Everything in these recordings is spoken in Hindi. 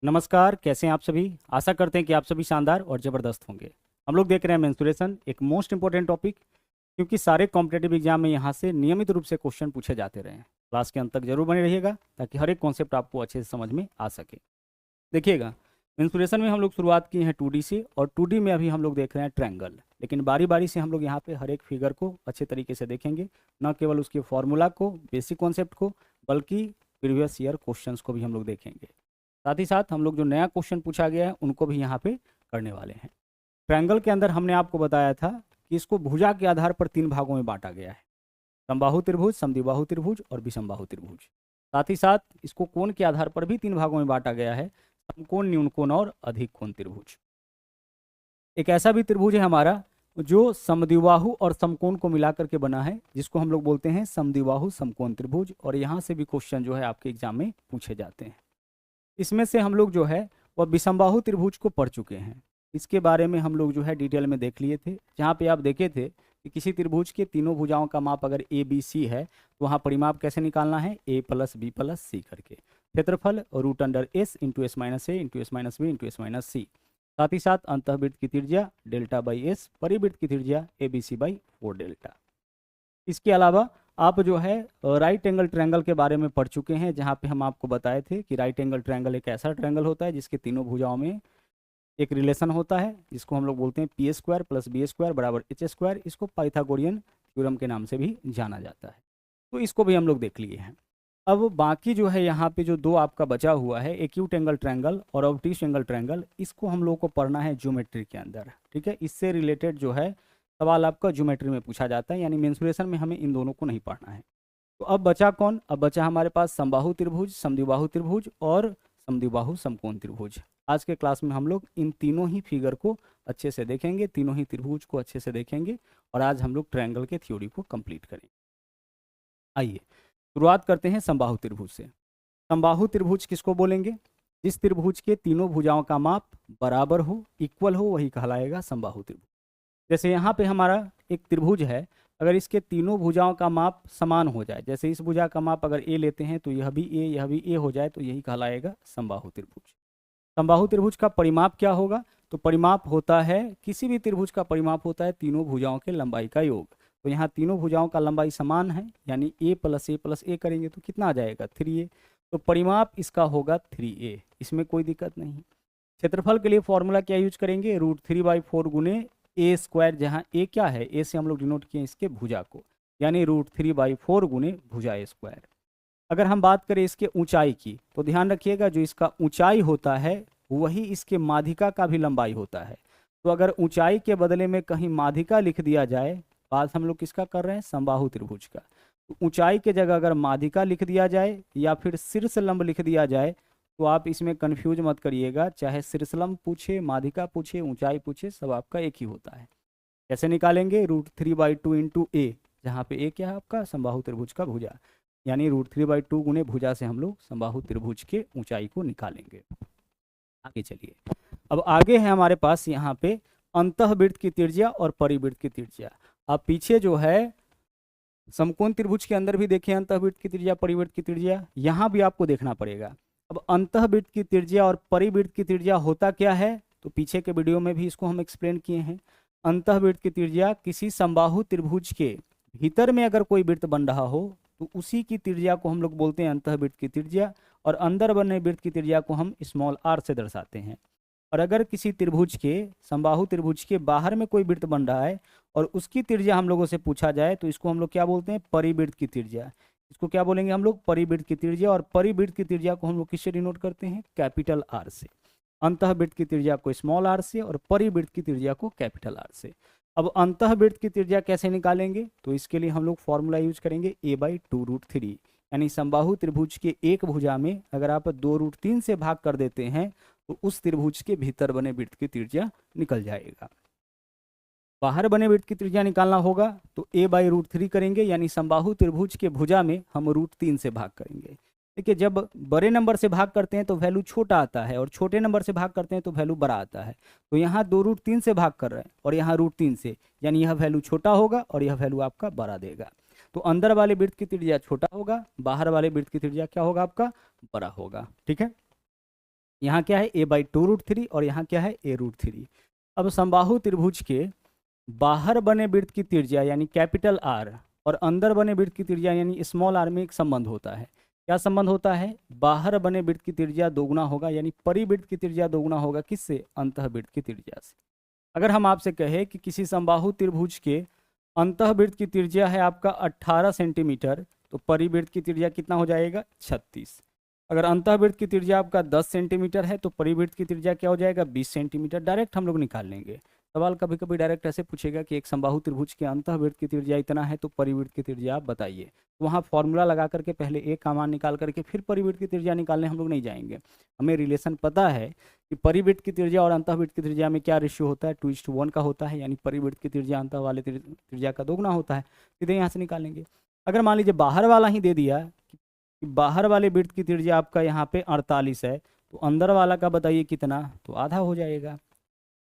नमस्कार, कैसे हैं आप सभी। आशा करते हैं कि आप सभी शानदार और ज़बरदस्त होंगे। हम लोग देख रहे हैं मेंस्ट्रुएशन, एक मोस्ट इंपॉर्टेंट टॉपिक, क्योंकि सारे कॉम्पिटेटिव एग्जाम में यहाँ से नियमित रूप से क्वेश्चन पूछे जाते रहे हैं। क्लास के अंत तक जरूर बने रहिएगा ताकि हर एक कॉन्सेप्ट आपको अच्छे से समझ में आ सके। देखिएगा, मेंस्ट्रुएशन में हम लोग शुरुआत की है 2D से, और 2D में अभी हम लोग देख रहे हैं ट्रायंगल। लेकिन बारी बारी से हम लोग यहाँ पे हर एक फिगर को अच्छे तरीके से देखेंगे, न केवल उसके फॉर्मूला को, बेसिक कॉन्सेप्ट को, बल्कि प्रीवियस ईयर क्वेश्चंस को भी हम लोग देखेंगे। साथ ही साथ हम लोग जो नया क्वेश्चन पूछा गया है उनको भी यहाँ पे करने वाले हैं। ट्रायंगल के अंदर हमने आपको बताया था कि इसको भुजा के आधार पर 3 भागों में बांटा गया है: समबाहु त्रिभुज, समद्विबाहु त्रिभुज और विषमबाहु त्रिभुज। साथ ही साथ इसको कोण के आधार पर भी 3 भागों में बांटा गया है: समकोण, न्यून कोण और अधिक कोण त्रिभुज। एक ऐसा भी त्रिभुज है हमारा जो समद्विबाहु और समकोण को मिलाकर के बना है, जिसको हम लोग बोलते हैं समद्विबाहु समकोण त्रिभुज, और यहाँ से भी क्वेश्चन जो है आपके एग्जाम में पूछे जाते हैं। इसमें से हम लोग जो है वह विषमबाहु त्रिभुज को पढ़ चुके हैं। इसके बारे में हम लोग जो है डिटेल में देख लिए थे, जहाँ पे आप देखे थे कि किसी त्रिभुज के तीनों भुजाओं का माप अगर ए बी सी है तो वहाँ परिमाप कैसे निकालना है, A plus B plus C करके। क्षेत्रफल root under S into S minus A into S minus B into S minus C. साथ ही साथ अंतःवृत्त की त्रिज्या डेल्टा बाई एस, परिवृत्त की त्रिज्या A B C by 4 delta. इसके अलावा आप जो है राइट एंगल ट्रायंगल के बारे में पढ़ चुके हैं, जहाँ पे हम आपको बताए थे कि राइट एंगल ट्रायंगल एक ऐसा ट्रायंगल होता है जिसके तीनों भुजाओं में एक रिलेशन होता है, जिसको हम लोग बोलते हैं P square plus B square बराबर एच स्क्वायर। इसको पाइथागोरियन थ्योरम के नाम से भी जाना जाता है। तो इसको भी हम लोग देख लिए हैं। अब बाकी जो है यहाँ पे जो दो आपका बचा हुआ है, एक्यूट एंगल ट्रायंगल और ऑब्ट्यूस एंगल ट्रायंगल, इसको हम लोग को पढ़ना है ज्योमेट्री के अंदर। ठीक है, इससे रिलेटेड जो है सवाल आपका ज्योमेट्री में पूछा जाता है, यानी मेंस्ट्रुएशन में हमें इन दोनों को नहीं पढ़ना है। तो अब बचा कौन? अब बचा हमारे पास समबाहु त्रिभुज, समद्विबाहु त्रिभुज और समद्विबाहु समकोण त्रिभुज। आज के क्लास में हम लोग इन तीनों ही फिगर को अच्छे से देखेंगे, तीनों ही त्रिभुज को अच्छे से देखेंगे, और आज हम लोग ट्रायंगल के थ्योरी को कंप्लीट करेंगे। आइए शुरुआत करते हैं समबाहु त्रिभुज से। समबाहु त्रिभुज किसको बोलेंगे? जिस त्रिभुज के तीनों भुजाओं का माप बराबर हो, इक्वल हो, वही कहलाएगा समबाहु त्रिभुज। जैसे यहाँ पे हमारा एक त्रिभुज है, अगर इसके तीनों भुजाओं का माप समान हो जाए, जैसे इस भुजा का माप अगर ए लेते हैं तो यह भी ए, यह भी ए हो जाए, तो यही कहलाएगा समबाहु त्रिभुज। समबाहु त्रिभुज का परिमाप क्या होगा? तो परिमाप होता है, किसी भी त्रिभुज का परिमाप होता है तीनों भुजाओं के लंबाई का योग। तो यहाँ तीनों भुजाओं का लंबाई समान है, यानी ए प्लस ए करेंगे तो कितना आ जाएगा? 3a। तो परिमाप इसका होगा 3a, इसमें कोई दिक्कत नहीं। क्षेत्रफल के लिए फॉर्मूला क्या यूज करेंगे? √3/4 गुने ए स्क्वायर, जहाँ ए क्या है? ए से हम लोग डिनोट किए इसके भुजा को, यानी √3/4 गुने भुजा ए स्क्वायर। अगर हम बात करें इसके ऊंचाई की, तो ध्यान रखिएगा जो इसका ऊंचाई होता है वही इसके माध्यिका का भी लंबाई होता है। तो अगर ऊंचाई के बदले में कहीं माध्यिका लिख दिया जाए, बात हम लोग किसका कर रहे हैं? समबाहु त्रिभुज का। तो ऊंचाई के जगह अगर माध्यिका लिख दिया जाए या फिर शीर्ष लंब लिख दिया जाए, तो आप इसमें कंफ्यूज मत करिएगा, चाहे शीर्षलंब पूछे, माध्यिका पूछे, ऊंचाई पूछे, सब आपका एक ही होता है। कैसे निकालेंगे? √3/2 इंटू ए, जहाँ पे ए क्या है आपका? समबाहु त्रिभुज का भुजा, यानी √3/2 गुने भुजा से हम लोग समबाहु त्रिभुज के ऊंचाई को निकालेंगे। आगे चलिए, अब आगे है हमारे पास यहाँ पे अंतःवृत्त की त्रिज्या और परिवृत्त की त्रिज्या। अब पीछे जो है समकोण त्रिभुज के अंदर भी देखें अंतःवृत्त की त्रिज्या, परिवृत्त की त्रिज्या, यहाँ भी आपको देखना पड़ेगा। अब अंतःवृत्त की त्रिज्या और परिवृत्त की त्रिज्या होता क्या है? तो पीछे के वीडियो में भी इसको हम एक्सप्लेन किए हैं। अंतःवृत्त की त्रिज्या किसी समबाहु त्रिभुज के भीतर में अगर कोई वृत्त बन रहा हो तो उसी की त्रिज्या को हम लोग बोलते हैं अंतःवृत्त की त्रिज्या, और अंदर बने वृत्त की त्रिज्या को हम स्मॉल r से दर्शाते हैं। और अगर किसी त्रिभुज के, समबाहु त्रिभुज के बाहर में कोई वृत्त बन रहा है और उसकी त्रिज्या हम लोगों से पूछा जाए, तो इसको हम लोग क्या बोलते हैं? परिवृत्त की त्रिज्या। इसको क्या बोलेंगे हम लोग? परिवृत्त की त्रिज्या। और परिवृत्त की त्रिज्या को हम लोग किससे डिनोट करते हैं? कैपिटल R से। अंतःवृत्त की त्रिज्या को स्मॉल r से और परिवृत्त की त्रिज्या को कैपिटल R से। अब अंतःवृत्त की त्रिज्या कैसे निकालेंगे? तो इसके लिए हम लोग फॉर्मूला यूज करेंगे a/2√3, यानी समबाहु त्रिभुज के एक भुजा में अगर आप 2√3 से भाग कर देते हैं तो उस त्रिभुज के भीतर बने वृत्त की त्रिज्या निकल जाएगा। बाहर बने वृत्त की त्रिज्या निकालना होगा तो a/√3 करेंगे, यानी समबाहु त्रिभुज के भुजा में हम √3 से भाग करेंगे। देखिए, जब बड़े नंबर से भाग करते हैं तो वैल्यू छोटा आता है, और छोटे नंबर से भाग करते हैं तो वैल्यू बड़ा आता है। तो यहाँ 2√3 से भाग कर रहे हैं और यहाँ √3 से, यानी यह वैल्यू छोटा होगा और यह वैल्यू आपका बड़ा देगा। तो अंदर वाले वृत्त की त्रिज्या छोटा होगा, बाहर वाले वृत्त की त्रिज्या क्या होगा? आपका बड़ा होगा। ठीक है, यहाँ क्या है a/2√3 और यहाँ क्या है a√3। अब समबाहु त्रिभुज के बाहर बने वृत्त की त्रिज्या यानी कैपिटल R और अंदर बने वृत्त की त्रिज्या यानी स्मॉल r में एक संबंध होता है। क्या संबंध होता है? बाहर बने वृत्त की त्रिज्या दोगुना होगा यानी परिवृत्त की त्रिज्या दोगुना होगा किससे? अंतःवृत्त की त्रिज्या से। अगर हम आपसे कहें कि किसी समबाहु त्रिभुज के अंतःवृत्त की त्रिज्या है आपका 18 सेंटीमीटर, तो परिवृत्त की त्रिज्या कितना हो जाएगा? 36। अगर अंतःवृत्त की त्रिज्या आपका 10 सेंटीमीटर है तो परिवृत्त की त्रिज्या क्या हो जाएगा? 20 सेंटीमीटर। डायरेक्ट हम लोग निकाल लेंगे। सवाल कभी कभी डायरेक्ट ऐसे पूछेगा कि एक समबाहु त्रिभुज के अंतःवृत्त की त्रिज्या इतना है तो परिवृत्त की त्रिज्या आप बताइए। तो वहाँ फॉर्मूला लगा करके पहले एक का मान निकाल करके फिर परिवृत्त की त्रिज्या निकालने हम लोग नहीं जाएंगे। हमें रिलेशन पता है कि परिवृत्त की त्रिज्या और अंतःवृत्त की त्रिज्या में क्या रेशियो होता है? 2:1 का होता है, यानी परिवृत्त की त्रिज्या अंतः वाले त्रिज्या का दोगुना होता है। सीधे यहाँ से निकालेंगे। अगर मान लीजिए बाहर वाला ही दे दिया कि बाहर वाले वृत्त की त्रिज्या आपका यहाँ पे 48 है, तो अंदर वाला का बताइए कितना? तो आधा हो जाएगा।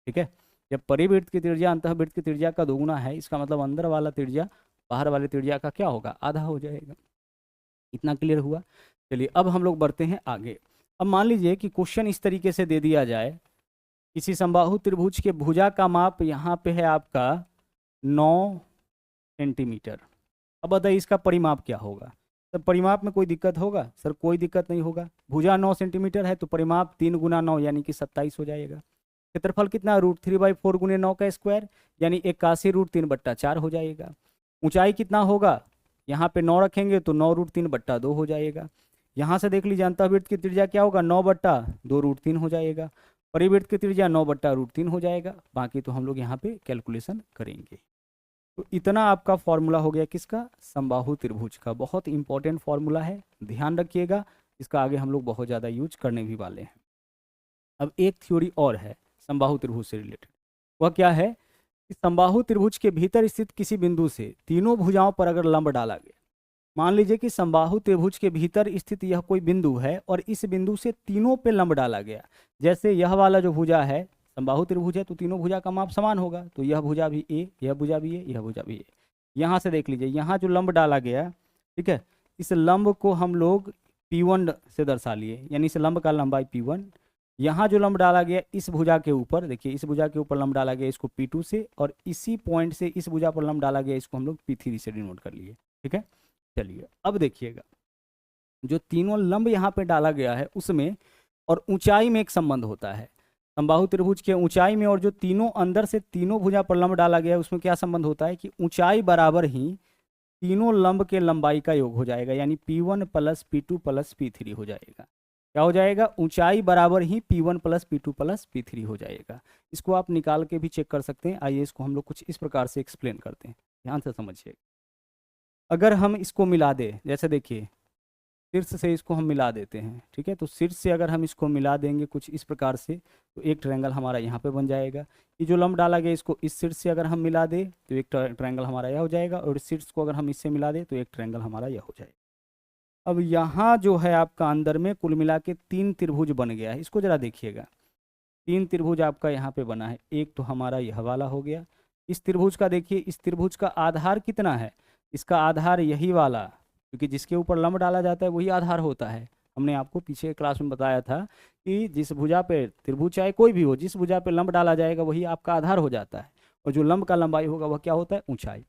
ठीक है, जब परिवृत्त की त्रिज्या अंतःवृत्त की त्रिज्या का दोगुना है, इसका मतलब अंदर वाला त्रिज्या बाहर वाले त्रिज्या का क्या होगा? आधा हो जाएगा। इतना क्लियर हुआ? चलिए अब हम लोग बढ़ते हैं आगे। अब मान लीजिए कि क्वेश्चन इस तरीके से दे दिया जाए, किसी समबाहु त्रिभुज के भुजा का माप यहाँ पे है आपका 9 सेंटीमीटर। अब बताइए इसका परिमाप क्या होगा? सर परिमाप में कोई दिक्कत होगा? सर कोई दिक्कत नहीं होगा। भुजा 9 सेंटीमीटर है तो परिमाप 3 गुना 9 यानी कि 27 हो जाएगा। क्षेत्रफल कितना? √3/4 गुने 9 का स्क्वायर यानी 81√3/4 हो जाएगा। ऊंचाई कितना होगा? यहाँ पे 9 रखेंगे तो 9√3/2 हो जाएगा। यहाँ से देख लीजिए अंतःवृत्त की त्रिज्या क्या होगा? 9/2√3 हो जाएगा। परिवृत्त की त्रिज्या 9/√3 हो जाएगा। बाकी तो हम लोग यहाँ पे कैलकुलेशन करेंगे। तो इतना आपका फॉर्मूला हो गया किसका? समबाहु त्रिभुज का। बहुत इंपॉर्टेंट फॉर्मूला है, ध्यान रखिएगा। इसका आगे हम लोग बहुत ज़्यादा यूज करने भी वाले हैं। अब एक थ्योरी और है समबाहु त्रिभुज से रिलेटेड। वह क्या है कि समबाहु त्रिभुज के भीतर स्थित किसी बिंदु से तीनों भुजाओं पर अगर लंब डाला गया, मान लीजिए कि समबाहु त्रिभुज के भीतर स्थित यह कोई बिंदु है और इस बिंदु से तीनों पे लंब डाला गया। जैसे यह वाला जो भुजा है, समबाहु त्रिभुज है तो तीनों भुजा का माप समान होगा, तो यह भुजा भी ए, यह भुजा भी ए, यह भुजा भी ए। यहाँ से देख लीजिए, यहाँ जो लंब डाला गया, ठीक है, इस लंब को हम लोग P1 से दर्शा लिए, यानी इस लंब का लंबाई P1। यहाँ जो लंब डाला गया इस भुजा के ऊपर, देखिए इस भुजा के ऊपर लंब डाला गया इसको P2 से, और इसी पॉइंट से इस भुजा पर लंब डाला गया इसको हम लोग P3 से डिनोट कर लिए। ठीक है, चलिए अब देखिएगा, जो तीनों लंब यहाँ पे डाला गया है उसमें और ऊंचाई में एक संबंध होता है। समबाहु त्रिभुज के ऊंचाई में और जो तीनों अंदर से तीनों भुजा पर लंब डाला गया है उसमें क्या संबंध होता है कि ऊंचाई बराबर ही तीनों लंब के लंबाई का योग हो जाएगा, यानी P1 + P2 + P3 हो जाएगा। क्या हो जाएगा? ऊंचाई बराबर ही P1 + P2 + P3 हो जाएगा। इसको आप निकाल के भी चेक कर सकते हैं। आइए इसको हम लोग कुछ इस प्रकार से एक्सप्लेन करते हैं, ध्यान से समझिए। अगर हम इसको मिला दें, जैसे देखिए शीर्ष से इसको हम मिला देते हैं, ठीक है, तो शीर्ष से अगर हम इसको मिला देंगे कुछ इस प्रकार से, तो एक ट्रायंगल हमारा यहाँ पे बन जाएगा। ये जो लंब डाला गया इसको इस शीर्ष से अगर हम मिला दें तो एक ट्रायंगल हमारा यह हो जाएगा, और इस शीर्ष को अगर हम इससे मिला दें तो एक ट्रायंगल हमारा यह हो जाएगा। अब यहाँ जो है आपका अंदर में कुल मिला के 3 त्रिभुज बन गया है। इसको जरा देखिएगा, 3 त्रिभुज आपका यहाँ पे बना है। एक तो हमारा यह वाला हो गया। इस त्रिभुज का देखिए, इस त्रिभुज का आधार कितना है? इसका आधार यही वाला, क्योंकि जिसके ऊपर लंब डाला जाता है वही आधार होता है। हमने आपको पीछे क्लास में बताया था कि जिस भुजा पे त्रिभुज चाहे कोई भी हो, जिस भुजा पे लंब डाला जाएगा वही आपका आधार हो जाता है, और जो लंब का लंबाई होगा वह क्या होता है? ऊंचाई।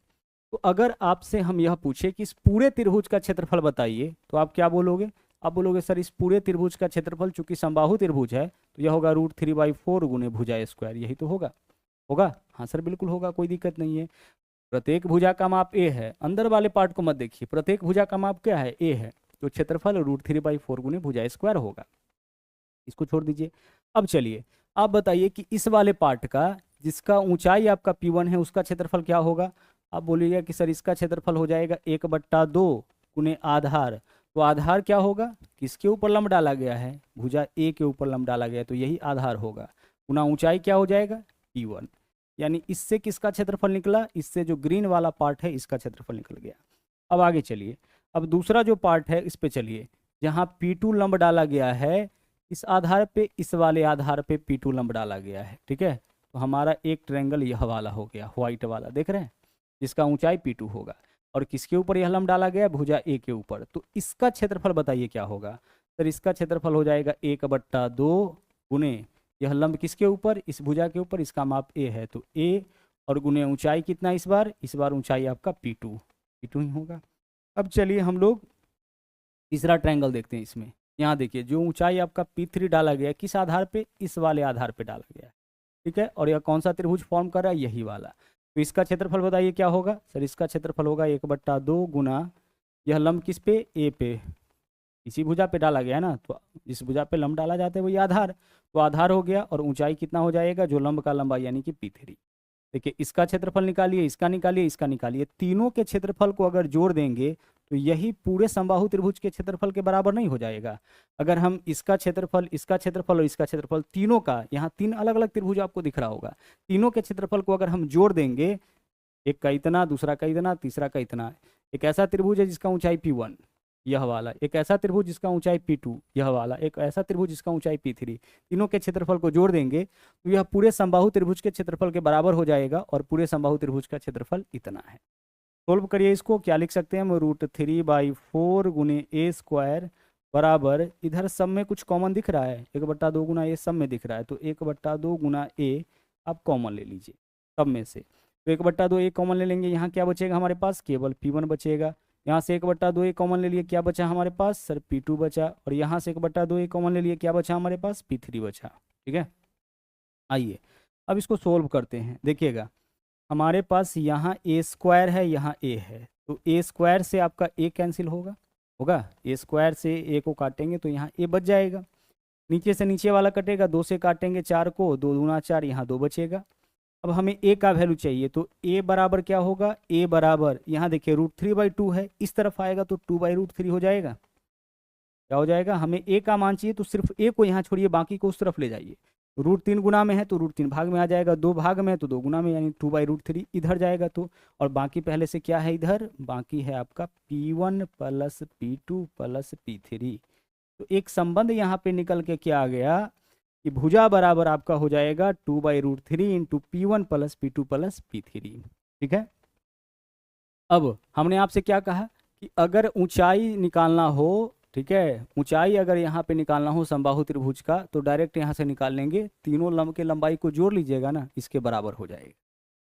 तो अगर आपसे हम यह पूछे कि इस पूरे त्रिभुज का क्षेत्रफल बताइए, तो आप क्या बोलोगे? आप बोलोगे सर इस पूरे त्रिभुज का क्षेत्रफल चूंकि समबाहु त्रिभुज है तो यह होगा √3/4 गुने भुजा स्क्वायर। यही तो होगा। होगा? हाँ सर बिल्कुल होगा, कोई दिक्कत नहीं है। प्रत्येक भुजा का माप ए है, अंदर वाले पार्ट को मत देखिए, प्रत्येक भुजा का माप क्या है? ए है, तो क्षेत्रफल √3/4 गुने भुजा स्क्वायर होगा। इसको छोड़ दीजिए। अब चलिए आप बताइए कि इस वाले पार्ट का, जिसका ऊंचाई आपका P1 है, उसका क्षेत्रफल क्या होगा? आप बोलिएगा कि सर इसका क्षेत्रफल हो जाएगा 1/2 गुने आधार। तो आधार क्या होगा? किसके ऊपर लंब डाला गया है? भुजा ए के ऊपर लंब डाला गया है, तो यही आधार होगा। गुना ऊंचाई क्या हो जाएगा? P1। यानी इससे किसका क्षेत्रफल निकला? इससे जो ग्रीन वाला पार्ट है इसका क्षेत्रफल निकल गया। अब आगे चलिए, अब दूसरा जो पार्ट है इस पे चलिए, जहाँ P2 लंब डाला गया है, इस आधार पे, इस वाले आधार पे P2 लंब डाला गया है। ठीक है, तो हमारा एक ट्रायंगल यह वाला हो गया, व्हाइट वाला, देख रहे हैं, जिसका ऊंचाई P2 होगा। और किसके ऊपर यह लंब डाला गया है? भुजा ए के ऊपर। तो इसका क्षेत्रफल बताइए क्या होगा? सर इसका क्षेत्रफल हो जाएगा 1/2 गुने यह लंब किसके ऊपर, इस भुजा के ऊपर, इसका माप ए है तो ए, और गुने ऊंचाई कितना इस बार ऊंचाई आपका P2 ही होगा। अब चलिए हम लोग तीसरा ट्रायंगल देखते हैं। इसमें यहाँ देखिए जो ऊंचाई आपका P3 डाला गया किस आधार पे, इस वाले आधार पे डाला गया है, ठीक है। और यह कौन सा त्रिभुज फॉर्म कर रहा है, यही वाला। तो इसका क्षेत्रफल बताइए क्या होगा। सर इसका क्षेत्रफल होगा 1/2 गुना यह लंब किस पे, ए पे, इसी भुजा पे डाला गया है ना, तो जिस भुजा पे लंब डाला जाता है वही आधार, तो आधार हो गया। और ऊंचाई कितना हो जाएगा, जो लंब का लंबाई यानी कि P3। देखिए इसका क्षेत्रफल निकालिए, इसका निकालिए, इसका निकालिए, तीनों के क्षेत्रफल को अगर जोड़ देंगे तो यही पूरे समबाहु त्रिभुज के क्षेत्रफल के बराबर नहीं हो जाएगा। अगर हम इसका क्षेत्रफल, इसका क्षेत्रफल और इसका क्षेत्रफल तीनों का, यहाँ 3 अलग अलग त्रिभुज आपको दिख रहा होगा, तीनों के क्षेत्रफल को अगर हम जोड़ देंगे, एक का इतना, दूसरा का इतना, तीसरा का इतना, एक ऐसा त्रिभुज है जिसका ऊंचाई P1 यह वाला, एक ऐसा त्रिभुज जिसका ऊंचाई P2 यह वाला, एक ऐसा त्रिभुज जिसका ऊंचाई P3, तीनों के क्षेत्रफल को जोड़ देंगे तो यह पूरे समबाहु त्रिभुज के क्षेत्रफल के बराबर हो जाएगा, और पूरे समबाहु त्रिभुज का क्षेत्रफल इतना है। सोल्व करिए इसको, क्या लिख सकते हैं हम, √3/4 गुने ए स्क्वायर बराबर, इधर सब में कुछ कॉमन दिख रहा है, 1/2 गुना ए सब में दिख रहा है, तो 1/2 गुना ए आप कॉमन ले लीजिए सब में से, तो 1/2 ए कॉमन ले लेंगे, यहाँ क्या बचेगा हमारे पास, केवल P1 बचेगा। यहाँ से 1/2 ए कॉमन ले लिए, क्या बचा हमारे पास, सर P2 बचा, और यहाँ से 1/2 ए कॉमन ले लिए, क्या बचा हमारे पास, P3 बचा, ठीक है। आइए अब इसको सोल्व करते हैं। देखिएगा हमारे पास यहाँ ए स्क्वायर है, यहाँ ए है, तो ए स्क्वायर से आपका ए कैंसिल होगा, ए स्क्वायर से ए को काटेंगे तो यहाँ ए बच जाएगा, नीचे से नीचे वाला कटेगा, 2 से काटेंगे 4 को, 2 दूना 4, यहाँ 2 बचेगा। अब हमें ए का वैल्यू चाहिए, तो ए बराबर क्या होगा, ए बराबर यहाँ देखिए √3/2 है, इस तरफ आएगा तो 2/√3 हो जाएगा। क्या हो जाएगा, हमें ए का मान चाहिए तो सिर्फ ए को यहाँ छोड़िए, बाकी को उस तरफ ले जाइए। √3 गुना में है तो √3 भाग में आ जाएगा, 2 भाग में है तो 2 गुना में, यानी 2/√3 इधर जाएगा तो, और बाकी पहले से क्या है इधर, बाकी है आपका P1 + P2 + P3। तो एक संबंध यहाँ पे निकल के क्या आ गया कि भुजा बराबर आपका हो जाएगा 2/√3 × P1 + P2 + P3, ठीक है। अब हमने आपसे क्या कहा कि अगर ऊंचाई निकालना हो, ठीक है, ऊंचाई अगर यहाँ पे निकालना हो समबाहु त्रिभुज का, तो डायरेक्ट यहाँ से निकाल लेंगे, तीनों लंब के लंबाई को जोड़ लीजिएगा ना, इसके बराबर हो जाएगा।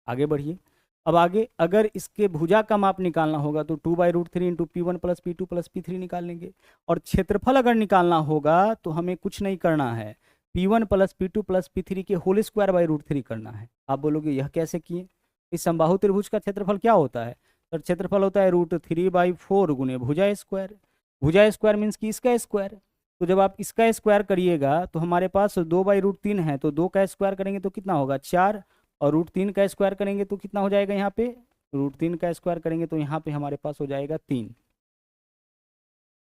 आगे बढ़िए। अब आगे अगर इसके भुजा का माप निकालना होगा तो 2/√3 × P1 + P2 + P3 निकाल लेंगे, और क्षेत्रफल अगर निकालना होगा तो हमें कुछ नहीं करना है, P1 + P2 + P3 के होल स्क्वायर √3 करना है। आप बोलोगे यह कैसे किए, इस समबाहु त्रिभुज का क्षेत्रफल क्या होता है, तो क्षेत्रफल होता है √3/4 गुने भुजा स्क्वायर, भुजा स्क्वायर मीन्स कि इसका स्क्वायर, तो जब आप इसका स्क्वायर करिएगा तो हमारे पास 2/√3 है, तो 2 का स्क्वायर करेंगे तो कितना होगा 4, और √3 का स्क्वायर करेंगे तो कितना हो जाएगा, यहाँ पे √3 का स्क्वायर करेंगे तो यहाँ पे हमारे पास हो जाएगा 3,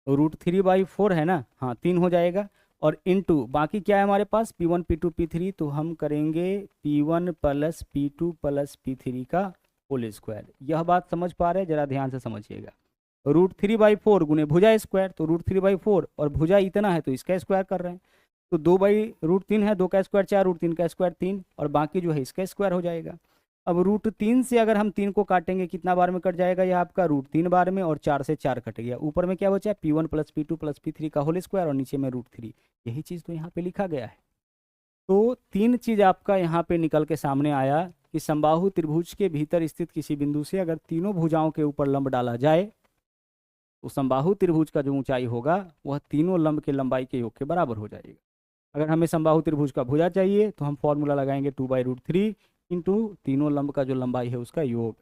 तो √3/4 है ना, हाँ 3 हो जाएगा, और इनटू बाकी क्या है हमारे पास P1 P2 P3, तो हम करेंगे P1 + P2 + P3 का होल स्क्वायर। यह बात समझ पा रहे हैं, जरा ध्यान से समझिएगा। √3/4 गुने भुजा स्क्वायर, तो √3/4 और भुजा इतना है तो इसका स्क्वायर कर रहे हैं, तो 2/√3 है, 2 का स्क्वायर 4, √3 का स्क्वायर 3, और बाकी जो है इसका स्क्वायर हो जाएगा। अब √3 से अगर हम 3 को काटेंगे कितना बार में कट जाएगा, यह आपका √3 बार में, और 4 से 4 कट गया, ऊपर में क्या बचा P1 + P2 + P3 का होल स्क्वायर, और नीचे में √3, यही चीज़ तो यहाँ पे लिखा गया है। तो 3 चीज़ आपका यहाँ पे निकल के सामने आया कि समबाहु त्रिभुज के भीतर स्थित किसी बिंदु से अगर तीनों भुजाओं के ऊपर लंब डाला जाए तो समबाहु त्रिभुज का जो ऊंचाई होगा वह तीनों लंब के लंबाई के योग के बराबर हो जाएगा। अगर हमें समबाहु त्रिभुज का भुजा चाहिए तो हम फॉर्मूला लगाएंगे 2/√3 × तीनों लंब का जो लंबाई है उसका योग,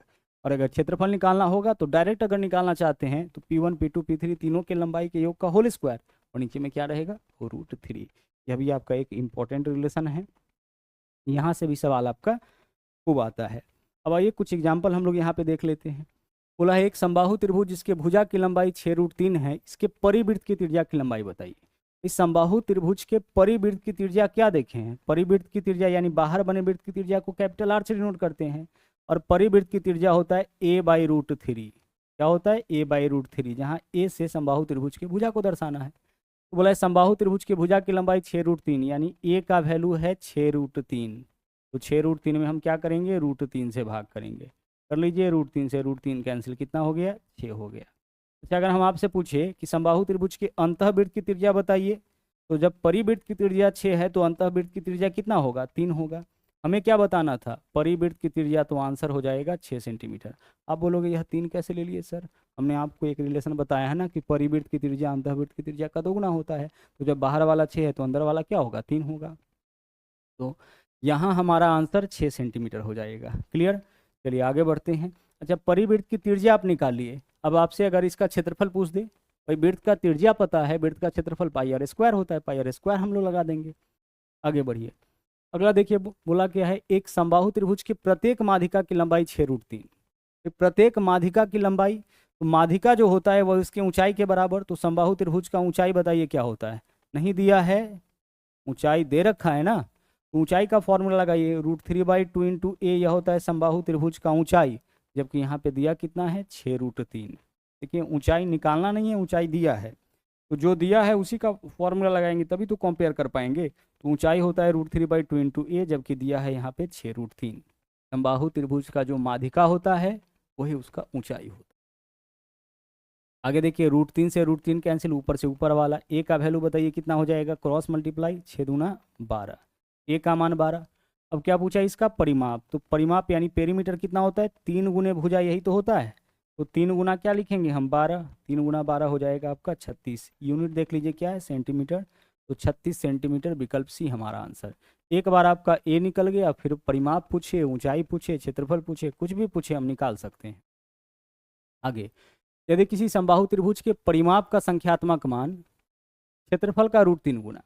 और अगर क्षेत्रफल निकालना होगा तो डायरेक्ट अगर निकालना चाहते हैं तो P1 P2 P3 तीनों के लंबाई के योग का होल स्क्वायर, और नीचे में क्या रहेगा √3। यह भी आपका एक इम्पॉर्टेंट रिलेशन है, यहाँ से भी सवाल आपका खूब आता है। अब आइए कुछ एग्जाम्पल हम लोग यहाँ पे देख लेते हैं। बोला है एक समबाहु त्रिभुज जिसके भुजा की लंबाई 6√3 है, इसके परिवृत्त की त्रिज्या की लंबाई बताइए। इस समबाहु त्रिभुज के परिवृत्त की त्रिज्या क्या देखे हैं, परिवृत्त की त्रिज्या यानी बाहर बने वृत्त की त्रिज्या को कैपिटल R से डिनोट करते हैं, और परिवृत्त की त्रिज्या होता है a/√3। क्या होता है a/√3, जहाँ a से समबाहु त्रिभुज के भुजा को दर्शाना है। तो बोला है समबाहु त्रिभुज के भुजा की लंबाई 6√3, यानी a का वैल्यू है 6√3, तो 6√3 में हम क्या करेंगे √3 से भाग करेंगे, कर लीजिए, √3 से √3 कैंसिल, कितना हो गया 6 हो गया। अच्छा, अगर हम आपसे पूछे कि समबाहु त्रिभुज के अंतःवृत्त की त्रिज्या बताइए, तो जब परिवृत्त की त्रिज्या 6 है तो अंतःवृत्त की त्रिज्या कितना होगा? 3 होगा। हमें क्या बताना था? परिवृत्त की त्रिज्या, तो आंसर हो जाएगा 6 सेंटीमीटर। आप बोलोगे यह 3 कैसे ले लिए सर? हमने आपको एक रिलेशन बताया है ना कि परिवृत्त की त्रिज्या अंतःवृत्त की त्रिज्या का दोगुना होता है। तो जब बाहर वाला 6 है तो अंदर वाला क्या होगा? 3 होगा। तो यहाँ हमारा आंसर 6 सेंटीमीटर हो जाएगा। क्लियर? चलिए आगे बढ़ते हैं। अच्छा, परिवृत्त की त्रिज्या आप निकालिए। अब आपसे अगर इसका क्षेत्रफल पूछ दे, भाई वृत्त का त्रिज्या पता है, वृत्त का क्षेत्रफल पाई आर स्क्वायर होता है, पाई आर स्क्वायर हम लोग लगा देंगे। आगे बढ़िए। अगला देखिए, बोला क्या है? एक समबाहु त्रिभुज की प्रत्येक माध्यिका की लंबाई 6√3। प्रत्येक माध्यिका की लंबाई, तो माध्यिका जो होता है वह इसकी ऊंचाई के बराबर। तो समबाहु त्रिभुज का ऊंचाई बताइए क्या होता है? नहीं दिया है, ऊंचाई दे रखा है ना, तो ऊंचाई का फॉर्मूला लगाइए। √3/2 इंटू ए, यह होता है समबाहु त्रिभुज का ऊंचाई। जबकि यहाँ पे दिया कितना है? 6√3। देखिए ऊंचाई निकालना नहीं है, ऊंचाई दिया है, तो जो दिया है उसी का फॉर्मूला लगाएंगे तभी तो कंपेयर कर पाएंगे। तो ऊंचाई होता है √3/2 इंटू ए, जबकि दिया है यहाँ पे 6√3। समबाहु त्रिभुज का जो माध्यिका होता है वही उसका ऊंचाई होता है। आगे देखिए, √3 से √3 कैंसिल, ऊपर से ऊपर वाला। ए का वैल्यू बताइए कितना हो जाएगा? क्रॉस मल्टीप्लाई, 6 दूना 12, ए का मान 12। अब क्या पूछा? इसका परिमाप। तो परिमाप यानी पेरीमीटर कितना होता है? 3 गुने भुजा, यही तो होता है। तो 3 गुना क्या लिखेंगे हम? 12। 3 गुना 12 हो जाएगा आपका 36। यूनिट देख लीजिए क्या है? सेंटीमीटर। तो 36 सेंटीमीटर, विकल्प सी हमारा आंसर। एक बार आपका ए निकल गया, फिर परिमाप पूछे, ऊंचाई पूछे, क्षेत्रफल पूछे, कुछ भी पूछे हम निकाल सकते हैं। आगे, यदि किसी समबाहु त्रिभुज के परिमाप का संख्यात्मक मान क्षेत्रफल का √3 गुना,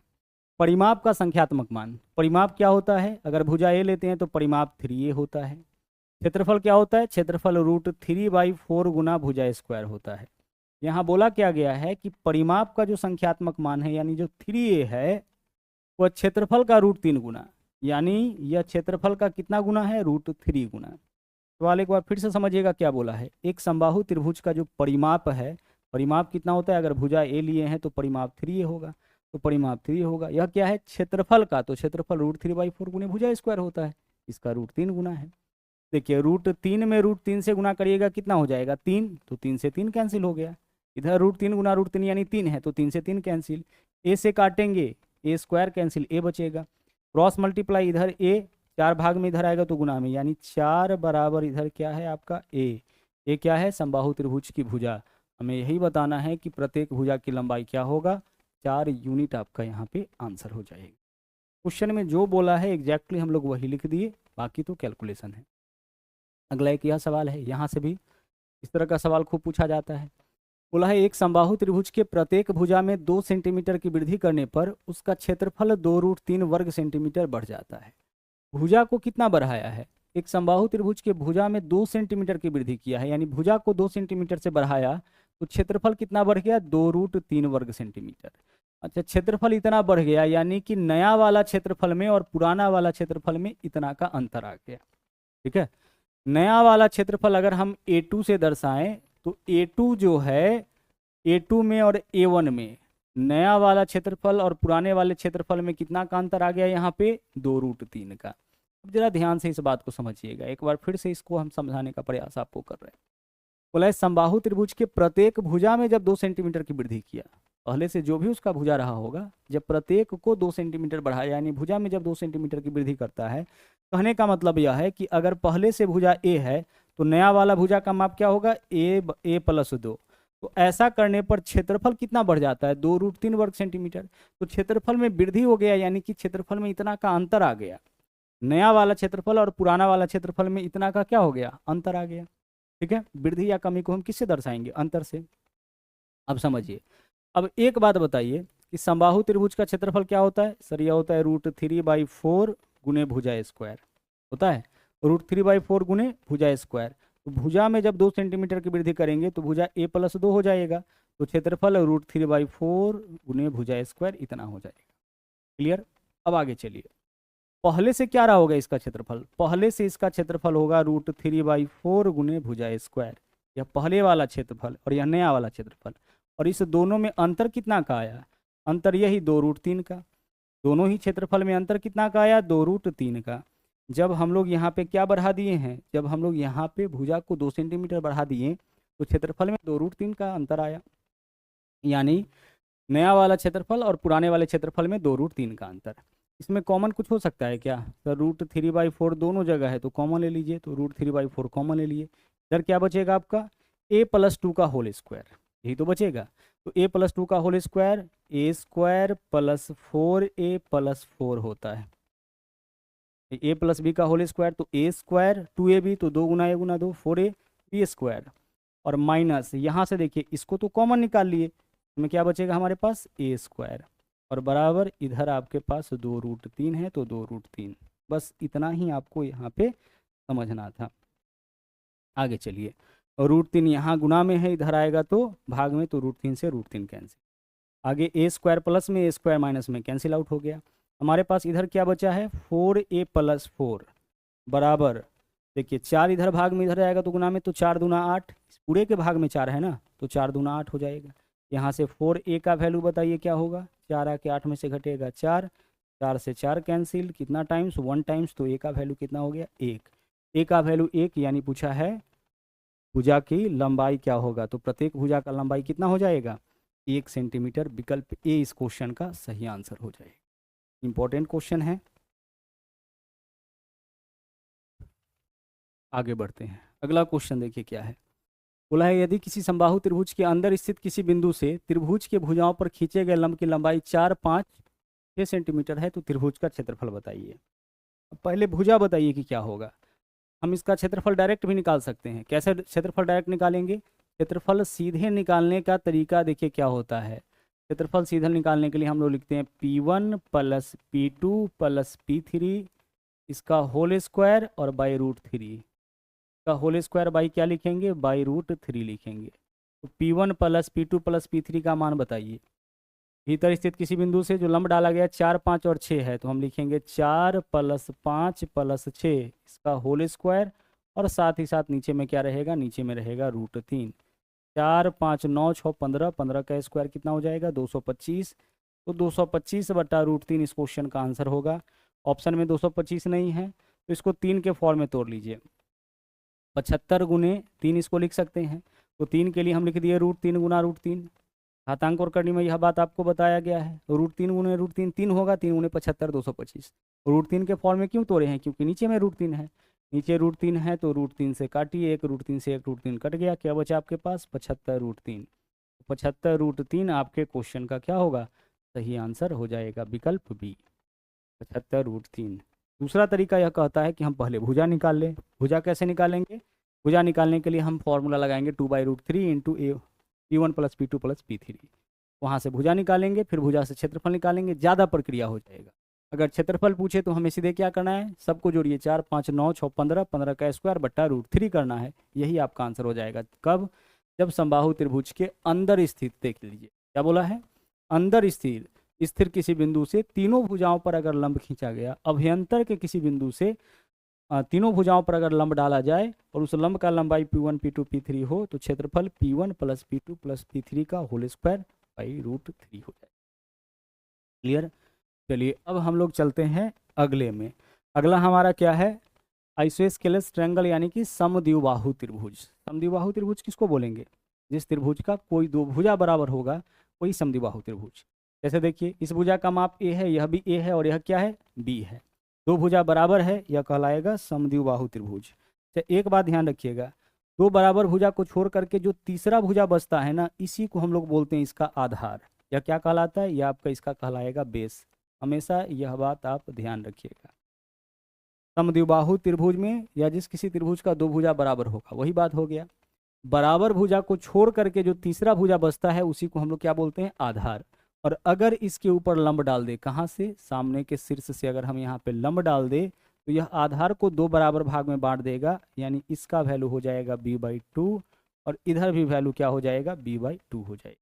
परिमाप का संख्यात्मक मान, परिमाप क्या होता है? अगर भुजा ए लेते हैं तो परिमाप 3a होता है। क्षेत्रफल क्या होता है? क्षेत्रफल √3/4 गुना भुजा स्क्वायर होता है। यहाँ बोला क्या गया है कि परिमाप का जो संख्यात्मक मान है यानी जो 3a है, वह क्षेत्रफल का √3 गुना, यानी यह क्षेत्रफल का कितना गुना है? √3 गुना। सवाल एक बार फिर से समझिएगा क्या बोला है। एक समबाहु त्रिभुज का जो परिमाप है, परिमाप कितना होता है? अगर भुजा ए लिए हैं तो परिमाप 3a होगा, तो परिमाप 3 होगा। यह क्या है? क्षेत्रफल का, तो क्षेत्रफल √3/4 गुने भुजा स्क्वायर होता है, इसका √3 गुना है। देखिए √3 में √3 से गुना करिएगा, कितना हो जाएगा? 3। तो 3 से 3 कैंसिल हो गया। इधर √3 गुना √3 यानी 3 है, तो 3 से 3 कैंसिल। ए से काटेंगे, ए स्क्वायर कैंसिल, ए बचेगा। क्रॉस मल्टीप्लाई, इधर ए 4 भाग में इधर आएगा तो गुना में, यानी 4 बराबर इधर क्या है आपका? ए। ए क्या है? समबाहु त्रिभुज की भुजा। हमें यही बताना है कि प्रत्येक भुजा की लंबाई क्या होगा? 4 यूनिट आपका यहाँ पे आंसर हो जाएगा। क्वेश्चन में जो बोला है एग्जैक्टली हम लोग वही लिख दिए, बाकी तो कैलकुलेशन है। अगला एक यह सवाल है, यहाँ से भी इस तरह का सवाल खूब पूछा जाता है। बोला है एक समबाहु त्रिभुज के प्रत्येक भुजा में 2 सेंटीमीटर की वृद्धि करने पर उसका क्षेत्रफल 2√3 वर्ग सेंटीमीटर बढ़ जाता है। भुजा को कितना बढ़ाया है? एक समबाहु त्रिभुज के भुजा में 2 सेंटीमीटर की वृद्धि किया है, यानी भुजा को 2 सेंटीमीटर से बढ़ाया, तो क्षेत्रफल कितना बढ़ गया? 2√3 वर्ग सेंटीमीटर। अच्छा, क्षेत्रफल इतना बढ़ गया, यानी कि नया वाला क्षेत्रफल में और पुराना वाला क्षेत्रफल में इतना का अंतर आ गया। ठीक है, नया वाला क्षेत्रफल अगर हम A2 से दर्शाएं तो A2 जो है, A2 में और A1 में नया वाला क्षेत्रफल और पुराने वाले क्षेत्रफल में कितना का अंतर आ गया? यहाँ पे 2√3 का। अब जरा ध्यान से इस बात को समझिएगा, एक बार फिर से इसको हम समझाने का प्रयास आपको कर रहे हैं। बोला है समबाहु त्रिभुज के प्रत्येक भुजा में जब 2 सेंटीमीटर की वृद्धि किया, पहले से जो भी उसका भुजा रहा होगा, जब प्रत्येक को 2 सेंटीमीटर बढ़ाया, यानी भुजा में जब 2 सेंटीमीटर की वृद्धि करता है, कहने का मतलब यह है कि अगर पहले से भुजा ए है तो नया वाला भुजा का माप क्या होगा? a+2। तो ऐसा करने पर क्षेत्रफल कितना बढ़ जाता है? 2√3 वर्ग सेंटीमीटर। तो क्षेत्रफल में वृद्धि हो गया, यानी कि क्षेत्रफल में इतना का अंतर आ गया। नया वाला क्षेत्रफल और पुराना वाला क्षेत्रफल में इतना का क्या हो गया? अंतर आ गया। ठीक है, वृद्धि या कमी को हम किससे दर्शाएंगे? अंतर से। अब समझिए। अब एक बात बताइए कि समबाहु त्रिभुज का क्षेत्रफल क्या होता है? सर यह होता है √3/4 गुने भुजा स्क्वायर होता है, √3/4 गुने भुजा स्क्वायर। तो भुजा में जब 2 सेंटीमीटर की वृद्धि करेंगे तो भुजा a+2 हो जाएगा, तो क्षेत्रफल √3/4 गुने भुजा स्क्वायर इतना हो जाएगा। क्लियर? अब आगे चलिए, पहले से क्या रहा होगा इसका क्षेत्रफल? पहले से इसका क्षेत्रफल होगा √3/4 गुने भुजा स्क्वायर। यह पहले वाला क्षेत्रफल और यह नया वाला क्षेत्रफल, और इस दोनों में अंतर कितना का आया? अंतर यही 2√3 का। दोनों ही क्षेत्रफल में अंतर कितना का आया? 2√3 का। जब हम लोग यहाँ पे क्या बढ़ा दिए हैं? जब हम लोग यहाँ पे भुजा को 2 सेंटीमीटर बढ़ा दिए तो क्षेत्रफल में 2√3 का अंतर आया, यानी नया वाला क्षेत्रफल और पुराने वाले क्षेत्रफल में 2√3 का अंतर। इसमें कॉमन कुछ हो सकता है क्या? सर √3/4 दोनों जगह है तो कॉमन ले लीजिए, तो √3/4 कॉमन ले लिए। इधर क्या बचेगा आपका? a+2 का होल स्क्वायर, यही तो बचेगा। तो a+2 का होल स्क्वायर a² + 4a+4 होता है। a+b का होल स्क्वायर तो a², 2ab तो 2 गुना a गुना 2, 4ab²। और माइनस यहाँ से देखिए इसको तो कॉमन निकाल लिए, इसमें क्या बचेगा हमारे पास? a²। और बराबर इधर आपके पास 2√3 है तो 2√3। बस इतना ही आपको यहाँ पे समझना था। आगे चलिए, और √3 यहाँ गुना में है, इधर आएगा तो भाग में, तो √3 से √3 कैंसिल। आगे a² प्लस में a² माइनस में कैंसिल आउट हो गया। हमारे पास इधर क्या बचा है? 4a+4 बराबर, देखिए 4 इधर भाग में इधर आएगा तो गुना में, तो 4 दूना 8, इस पूरे के भाग में 4 है ना, तो 4 दूना 8 हो जाएगा। यहाँ से 4a का वैल्यू बताइए क्या होगा? 4 आके 8 में से घटेगा 4, 4 से 4 कैंसिल, कितना टाइम्स? 1 टाइम्स, तो a का वैल्यू कितना हो गया? 1। a का वैल्यू 1, यानी पूछा है भुजा की लंबाई क्या होगा, तो प्रत्येक भुजा का लंबाई कितना हो जाएगा? 1 सेंटीमीटर। विकल्प ए इस क्वेश्चन का सही आंसर हो जाएगा। इंपॉर्टेंट क्वेश्चन है। आगे बढ़ते हैं, अगला क्वेश्चन देखिए क्या है। बोला है यदि किसी समबाहु त्रिभुज के अंदर स्थित किसी बिंदु से त्रिभुज के भुजाओं पर खींचे गए लंब की लंबाई 4, 5, 6 सेंटीमीटर है तो त्रिभुज का क्षेत्रफल बताइए। अब पहले भुजा बताइए कि क्या होगा। हम इसका क्षेत्रफल डायरेक्ट भी निकाल सकते हैं। कैसे क्षेत्रफल डायरेक्ट निकालेंगे? क्षेत्रफल सीधे निकालने का तरीका देखिए क्या होता है। क्षेत्रफल सीधे निकालने के लिए हम लोग लिखते हैं P1 + P2 + P3 इसका होल स्क्वायर और बाई √3 का होल स्क्वायर बाई क्या लिखेंगे? बाई √3 लिखेंगे। तो P1 + P2 + P3 का मान बताइए। भीतर स्थित किसी बिंदु से जो लंब डाला गया 4, 5 और 6 है, तो हम लिखेंगे 4 + 5 + 6 इसका होल स्क्वायर, और साथ ही साथ नीचे में क्या रहेगा? नीचे में रहेगा √3। 4, 5, 9, 6, 15, 15 का स्क्वायर कितना हो जाएगा? 225। तो 225/√3 इस क्वेश्चन का आंसर होगा। ऑप्शन में 225 नहीं है तो इसको 3 के फॉर्म में तोड़ लीजिए। 75 गुने 3 इसको लिख सकते हैं, तो 3 के लिए हम लिख दिए √3 गुना √3। घातांक और करनी में यह बात आपको बताया गया है। √3 गुने √3 3 होगा, 3 गुने 75 225। √3 के फॉर्म में क्यों तोड़े हैं? क्योंकि नीचे में √3 है, नीचे √3 है तो √3 से काटिए, एक √3 से एक √3 कट गया, क्या बचा आपके पास? 75√3। 75√3 आपके क्वेश्चन का क्या होगा? सही आंसर हो जाएगा विकल्प बी, 75√3। दूसरा तरीका यह कहता है कि हम पहले भुजा निकाल लें। भुजा कैसे निकालेंगे? भुजा निकालने के लिए हम फॉर्मूला लगाएंगे 2/√3 इंटू P1 + P2 + P3। वहाँ से भुजा निकालेंगे, फिर भुजा से क्षेत्रफल निकालेंगे, ज़्यादा प्रक्रिया हो जाएगा। अगर क्षेत्रफल पूछे तो हमें सीधे क्या करना है? सबको जोड़िए, 4, 5, 9, 6, 15, 15 का स्क्वायर बट्टा √3 करना है, यही आपका आंसर हो जाएगा। कब? जब समबाहु त्रिभुज के अंदर स्थित, देख लीजिए क्या बोला है, अंदर स्थिर किसी बिंदु से तीनों भुजाओं पर अगर लंब खींचा गया, अभ्यंतर के किसी बिंदु से तीनों भुजाओं पर अगर लंब डाला जाए और उस लंब का लंबाई P1, P2, P3 हो, तो क्षेत्रफल P1 + P2 + P3 का होल स्क्वायर बाई √3 हो जाए। क्लियर? चलिए अब हम लोग चलते हैं अगले में। अगला हमारा क्या है? आइसोस्केलेस ट्रायंगल, यानी कि समद्विबाहु त्रिभुज। समद्विबाहु त्रिभुज किसको बोलेंगे? जिस त्रिभुज का कोई दो भुजा बराबर होगा, वही समद्विबाहु त्रिभुज। जैसे देखिए इस भुजा का माप a है, यह भी a है, और यह क्या है? b है। दो भुजा बराबर है, यह कहलाएगा समद्विबाहु त्रिभुज। तो एक बात ध्यान रखिएगा, दो बराबर भुजा को छोड़ करके जो तीसरा भुजा बचता है ना, इसी को हम लोग बोलते हैं इसका आधार। यह क्या कहलाता है? यह आपका इसका कहलाएगा बेस। हमेशा यह बात आप ध्यान रखिएगा। समद्विबाहु त्रिभुज में या जिस किसी त्रिभुज का दो भुजा बराबर होगा, वही बात हो गया। बराबर भुजा को छोड़ करके जो तीसरा भुजा बचता है, उसी को हम लोग क्या बोलते हैं? आधार। और अगर इसके ऊपर लंब डाल दे, कहाँ से? सामने के शीर्ष से अगर हम यहाँ पे लंब डाल दे, तो यह आधार को दो बराबर भाग में बांट देगा, यानी इसका वैल्यू हो जाएगा b/2 और इधर भी वैल्यू क्या हो जाएगा? b/2 हो जाएगा।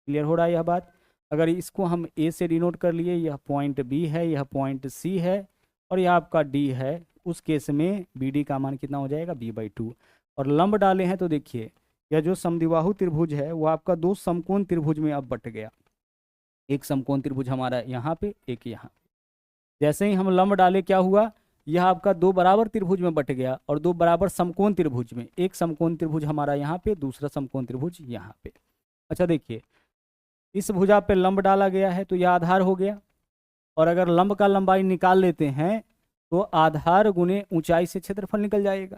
क्लियर हो रहा है यह बात? अगर इसको हम a से डिनोट कर लिए, यह पॉइंट b है, यह पॉइंट c है, और यह आपका d है, उस केस में bd का मान कितना हो जाएगा? b/2। और लंब डाले हैं तो देखिए यह जो समद्विबाहु त्रिभुज है वो आपका दो समकोण त्रिभुज में अब बट गया। एक समकोण त्रिभुज हमारा यहाँ पे, एक यहाँ। जैसे ही हम लंब डाले क्या हुआ? यह आपका दो बराबर त्रिभुज में बट गया और दो बराबर समकोण त्रिभुज में, एक समकोण त्रिभुज हमारा यहाँ पे, दूसरा समकोण त्रिभुज यहाँ पे। अच्छा देखिए, इस भुजा पे लंब डाला गया है तो यह आधार हो गया, और अगर लंब का लंबाई निकाल लेते हैं तो आधार गुने ऊंचाई से क्षेत्रफल निकल जाएगा।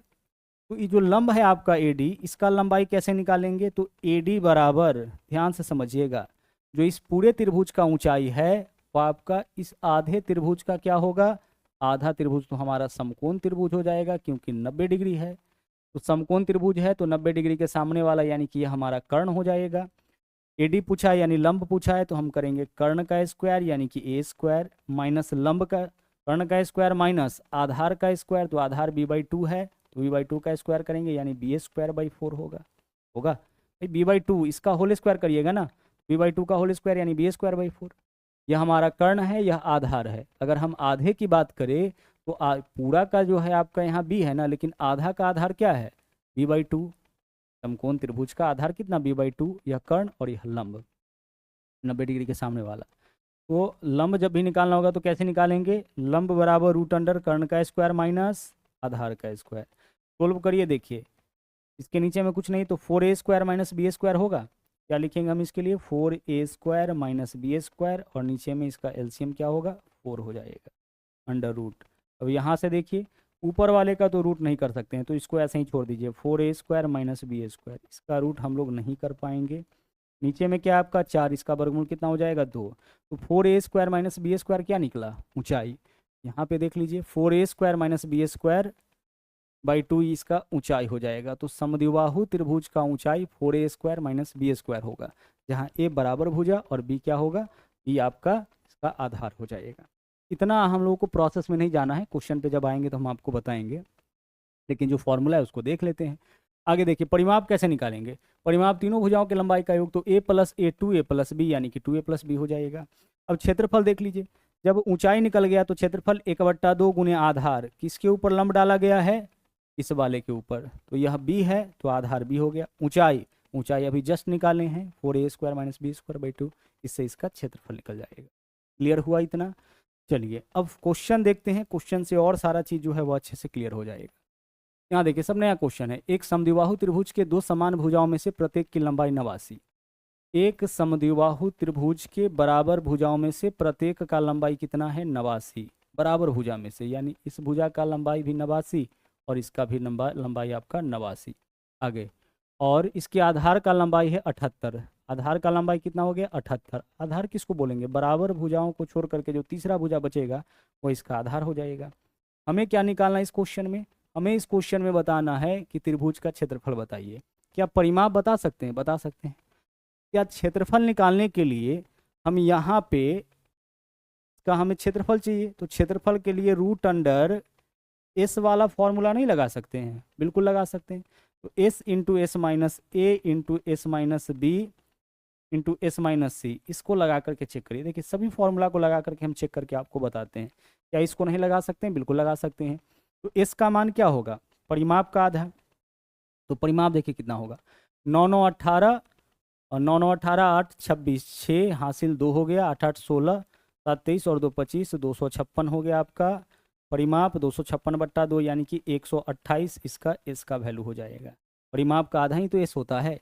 तो ये जो लंब है आपका AD, इसका लंबाई कैसे निकालेंगे, तो AD बराबर, ध्यान से समझिएगा, जो इस पूरे त्रिभुज का ऊंचाई है वो आपका इस आधे त्रिभुज का क्या होगा, आधा त्रिभुज तो हमारा समकोण त्रिभुज हो जाएगा क्योंकि 90 डिग्री है। तो समकोण त्रिभुज है तो 90 डिग्री के सामने वाला यानी कि यह हमारा कर्ण हो जाएगा। AD पूछा है यानी लंब पूछा है तो हम करेंगे कर्ण का स्क्वायर यानी कि A स्क्वायर माइनस लंब का, कर्ण का स्क्वायर माइनस आधार का स्क्वायर, तो आधार b/2 है तो b/2 का स्क्वायर करेंगे यानी b² बाई 4 होगा भाई b/2 इसका होल स्क्वायर करिएगा ना, b/2 का होल स्क्वायर यानी b² बाई 4। यह हमारा कर्ण है, यह आधार है। अगर हम आधे की बात करें तो पूरा का जो है आपका यहाँ b है ना, लेकिन आधा का आधार क्या है, b/2। समकोण त्रिभुज का आधार कितना, b/2, यह कर्ण और यह लंब 90 डिग्री के सामने वाला। तो लंब जब भी निकालना होगा तो कैसे निकालेंगे, लंब बराबर √अंडर कर्ण का स्क्वायर माइनस आधार का स्क्वायर। सोल्व करिए, देखिए इसके नीचे में कुछ नहीं तो 4a² माइनस b² होगा। क्या लिखेंगे हम इसके लिए, 4a² माइनस b², और नीचे में इसका LCM क्या होगा, 4 हो जाएगा अंडर रूट। अब यहाँ से देखिए ऊपर वाले का तो रूट नहीं कर सकते हैं तो इसको ऐसे ही छोड़ दीजिए, 4a² माइनस b², इसका रूट हम लोग नहीं कर पाएंगे। नीचे में क्या आपका 4, इसका वर्गमूल कितना हो जाएगा 2, तो 4a² माइनस b² क्या निकला, ऊंचाई। यहाँ पे देख लीजिए 4a² माइनस b² बाई 2 इसका ऊंचाई हो जाएगा। तो समद्विबाहु त्रिभुज का ऊंचाई 4a² माइनस b² होगा, जहाँ a बराबर भुजा और b क्या होगा, b आपका इसका आधार हो जाएगा। इतना हम लोगों को प्रोसेस में नहीं जाना है, क्वेश्चन पे जब आएंगे तो हम आपको बताएंगे, लेकिन जो फॉर्मूला है उसको देख लेते हैं। आगे देखिए परिमाप कैसे निकालेंगे, परिमाप तीनों भुजाओं के लंबाई का योग, तो a + a 2a + b यानी कि 2a + b हो जाएगा। अब क्षेत्रफल देख लीजिए, जब ऊंचाई निकल गया तो क्षेत्रफल 1/2 गुने आधार किसके ऊपर लंब डाला गया है, इस वाले के ऊपर, तो यह b है तो आधार b हो गया। ऊंचाई अभी जस्ट निकाले हैं 4a² माइनस b² बाई 2, इससे इसका क्षेत्रफल निकल जाएगा। क्लियर हुआ इतना। चलिए अब क्वेश्चन देखते हैं, क्वेश्चन से और सारा चीज़ जो है वो अच्छे से क्लियर हो जाएगा। यहाँ देखिए सब नया क्वेश्चन है, एक समद्विबाहु त्रिभुज के दो समान भुजाओं में से प्रत्येक की लंबाई 89। एक समद्विबाहु त्रिभुज के बराबर भुजाओं में से प्रत्येक का लंबाई कितना है, 89, बराबर भुजा में से, यानी इस भुजा का लंबाई भी 89 और इसका भी लंबाई आपका 89। आगे, और इसके आधार का लंबाई है 78, आधार का लंबाई कितना हो गया 78। आधार किसको बोलेंगे, बराबर भुजाओं को छोड़ करके जो तीसरा भुजा बचेगा वो इसका आधार हो जाएगा। हमें क्या निकालना है इस क्वेश्चन में, हमें इस क्वेश्चन में बताना है कि त्रिभुज का क्षेत्रफल बताइए। क्या परिमाप बता सकते हैं, बता सकते हैं। क्या क्षेत्रफल निकालने के लिए हम यहाँ पे का हमें क्षेत्रफल चाहिए, तो क्षेत्रफल के लिए √अंडर s वाला फॉर्मूला नहीं लगा सकते हैं, बिल्कुल लगा सकते हैं। तो s into S minus A into S minus B into S minus C, इसको लगा करके चेक करिए। देखिए सभी फॉर्मूला को लगा करके हम चेक करके आपको बताते हैं। क्या इसको नहीं लगा सकते हैं, बिल्कुल लगा सकते हैं। तो s का मान क्या होगा, परिमाप का आधा, तो परिमाप देखिए कितना होगा, 9 9 18 और 9 9 18 8 26 6 हासिल 2 हो गया, 8 8 16 7 23 और 2 25, 256 हो गया आपका परिमाप। 256/2 यानी कि 128 इसका s का वैल्यू हो जाएगा। परिमाप का आधा ही तो s होता है।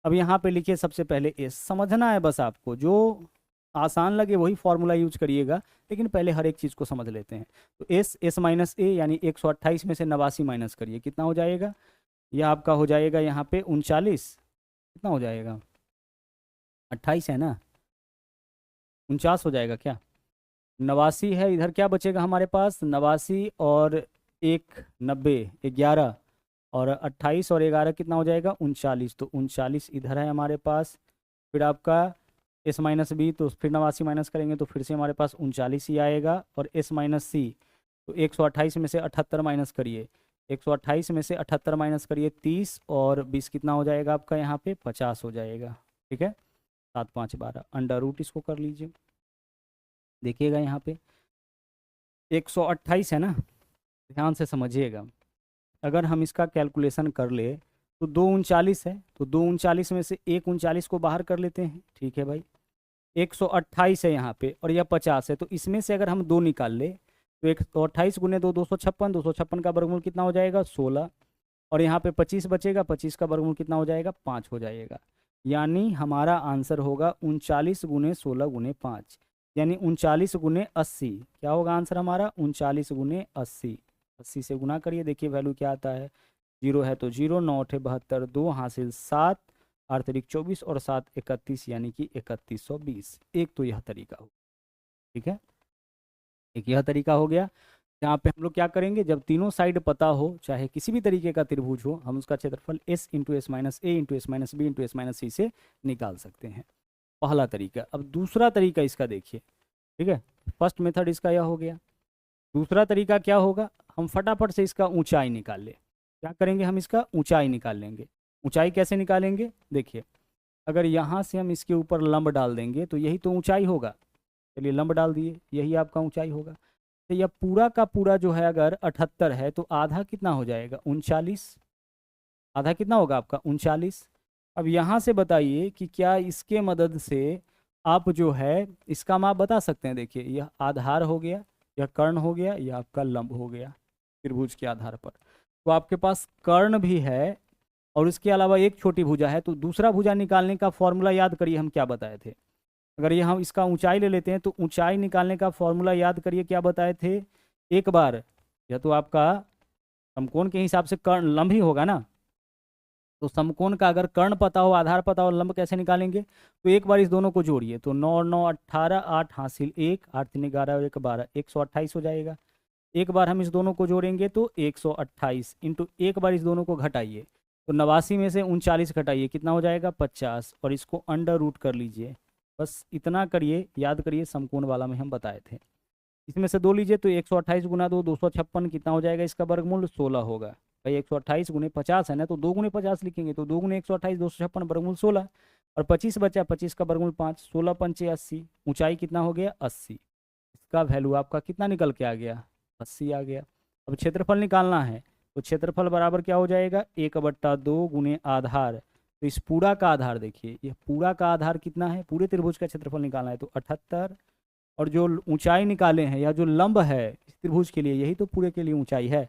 अब यहाँ पे लिखिए सबसे पहले s, समझना है बस आपको, जो आसान लगे वही फॉर्मूला यूज करिएगा, लेकिन पहले हर एक चीज़ को समझ लेते हैं। तो s माइनस a यानी 128 में से 89 माइनस करिए, कितना हो जाएगा, यह आपका हो जाएगा यहाँ पे 39, कितना हो जाएगा 28 है ना, 49 हो जाएगा क्या, 89 है, इधर क्या बचेगा हमारे पास 89 और 1 90 11 और 28 और 11 कितना हो जाएगा 39, तो 39 इधर है हमारे पास। फिर आपका s माइनस बी, तो फिर 89 माइनस करेंगे तो फिर से हमारे पास 39 ही आएगा, और s माइनस सी, तो 128 में से 78 माइनस करिए, 128 में से 78 माइनस करिए 30 और 20 कितना हो जाएगा आपका यहाँ पे 50 हो जाएगा। ठीक है, 7 5 12 अंडर रूट इसको कर लीजिए। देखिएगा यहाँ पे 128 है ना, ध्यान से समझिएगा। अगर हम इसका कैलकुलेशन कर ले तो 239 है, तो 239 में से 139 को बाहर कर लेते हैं। ठीक है भाई, 128 है यहाँ पे और यह 50 है, तो इसमें से अगर हम 2 निकाल ले तो 128 गुने 2 256, 256 का वर्गमूल कितना हो जाएगा 16, और यहाँ पे 25 बचेगा, 25 का वर्गमूल कितना हो जाएगा 5 हो जाएगा। यानी हमारा आंसर होगा 39 गुने 16 गुने 5, यानी 39 गुने 80। क्या होगा आंसर हमारा 39 गुने 80। 80 से गुना करिए, देखिए वैल्यू क्या आता है, 0 है तो 0, 9 8 72, 2 हासिल 7, 8 तारीख 24 और 7 31, यानी कि 3120। एक तो यह तरीका हो, ठीक है, एक यह तरीका हो गया जहाँ पे हम लोग क्या करेंगे, जब तीनों साइड पता हो, चाहे किसी भी तरीके का त्रिभुज हो, हम उसका क्षेत्रफल s into S minus A into S minus B into S minus C से निकाल सकते हैं। पहला तरीका। अब दूसरा तरीका इसका देखिए, ठीक है, फर्स्ट मेथड इसका यह हो गया। दूसरा तरीका क्या होगा, हम फटाफट से इसका ऊंचाई निकाल ले। क्या करेंगे, हम इसका ऊंचाई निकाल लेंगे। ऊंचाई कैसे निकालेंगे, देखिए, अगर यहाँ से हम इसके ऊपर लंब डाल देंगे तो यही तो ऊंचाई होगा। चलिए लंब डाल दिए, यही आपका ऊंचाई होगा। तो यह पूरा का पूरा जो है अगर 78 है तो आधा कितना हो जाएगा 39, आधा कितना होगा आपका 39। अब यहाँ से बताइए कि क्या इसके मदद से आप जो है इसका माप बता सकते हैं। देखिए यह आधार हो गया, यह कर्ण हो गया, यह आपका लंब हो गया त्रिभुज के आधार पर। तो आपके पास कर्ण भी है और इसके अलावा एक छोटी भुजा है, तो दूसरा भुजा निकालने का फॉर्मूला याद करिए हम क्या बताए थे। अगर ये हम इसका ऊंचाई ले लेते हैं तो ऊंचाई निकालने का फॉर्मूला याद करिए क्या बताए थे एक बार। यह तो आपका समकोण के हिसाब से कर्ण लंब ही होगा ना, तो समकोण का अगर कर्ण पता हो, आधार पता हो, लंब कैसे निकालेंगे। तो एक बार इस दोनों को जोड़िए, तो 9 9 18, 8 हासिल 1, 8 3 11 और 1 12, 128 हो जाएगा। एक बार हम इस दोनों को जोड़ेंगे तो 128 इंटू एक बार इस दोनों को घटाइए, तो 89 में से 39 घटाइए, कितना हो जाएगा 50, और इसको अंडर रूट कर लीजिए। बस इतना करिए, याद करिए, समकोण वाला में हम बताए थे। इसमें से 2 लीजिए तो 128 गुना 2 256, कितना हो जाएगा इसका वर्गमूल 16 होगा। भाई 128 गुने 50 है ना, तो 2 गुने 50 लिखेंगे, तो 2 गुने 128 256 वर्गमूल 16, और 25 बचा, 25 का वर्गमूल 5, 16 पंचे 80, ऊंचाई कितना हो गया 80। इसका वैल्यू आपका कितना निकल के आ गया 80 आ गया। अब क्षेत्रफल निकालना है, तो क्षेत्रफल बराबर क्या हो जाएगा 1/2 गुने आधार। तो इस पूरा का आधार देखिए, यह पूरा का आधार कितना है, पूरे त्रिभुज का क्षेत्रफल निकालना है तो 78, और जो ऊंचाई निकाले हैं या जो लंब है इस त्रिभुज के लिए, यही तो पूरे के लिए ऊंचाई है।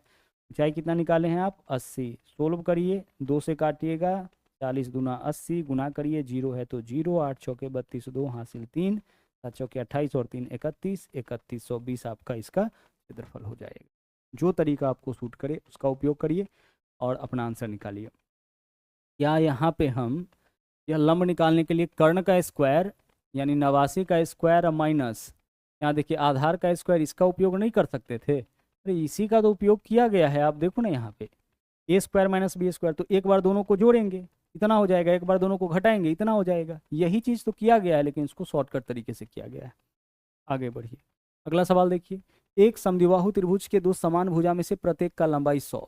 ऊंचाई कितना निकाले हैं आप 80। सोल्व करिए, 2 से काटिएगा, 40 दूना 80, गुना करिए, 0 है तो 0, 8 चौके 32, 2 हासिल 3, 7 चौके 28 और 3 31, 3120 आपका इसका क्षेत्रफल हो जाएगा। जो तरीका आपको सूट करे उसका उपयोग करिए और अपना आंसर निकालिए। क्या यहाँ पे हम यह लंब निकालने के लिए कर्ण का स्क्वायर यानी 89 का स्क्वायर माइनस यहाँ देखिए आधार का स्क्वायर, इसका उपयोग नहीं कर सकते थे। अरे इसी का तो उपयोग किया गया है, आप देखो ना यहाँ पे ए स्क्वायर माइनस बी स्क्वायर, तो एक बार दोनों को जोड़ेंगे इतना हो जाएगा, एक बार दोनों को घटाएंगे इतना हो जाएगा। यही चीज़ तो किया गया है, लेकिन इसको शॉर्टकट तरीके से किया गया है। आगे बढ़िए, अगला सवाल देखिए। एक समद्विबाहु त्रिभुज के दो समान भुजा में से प्रत्येक का लंबाई 100।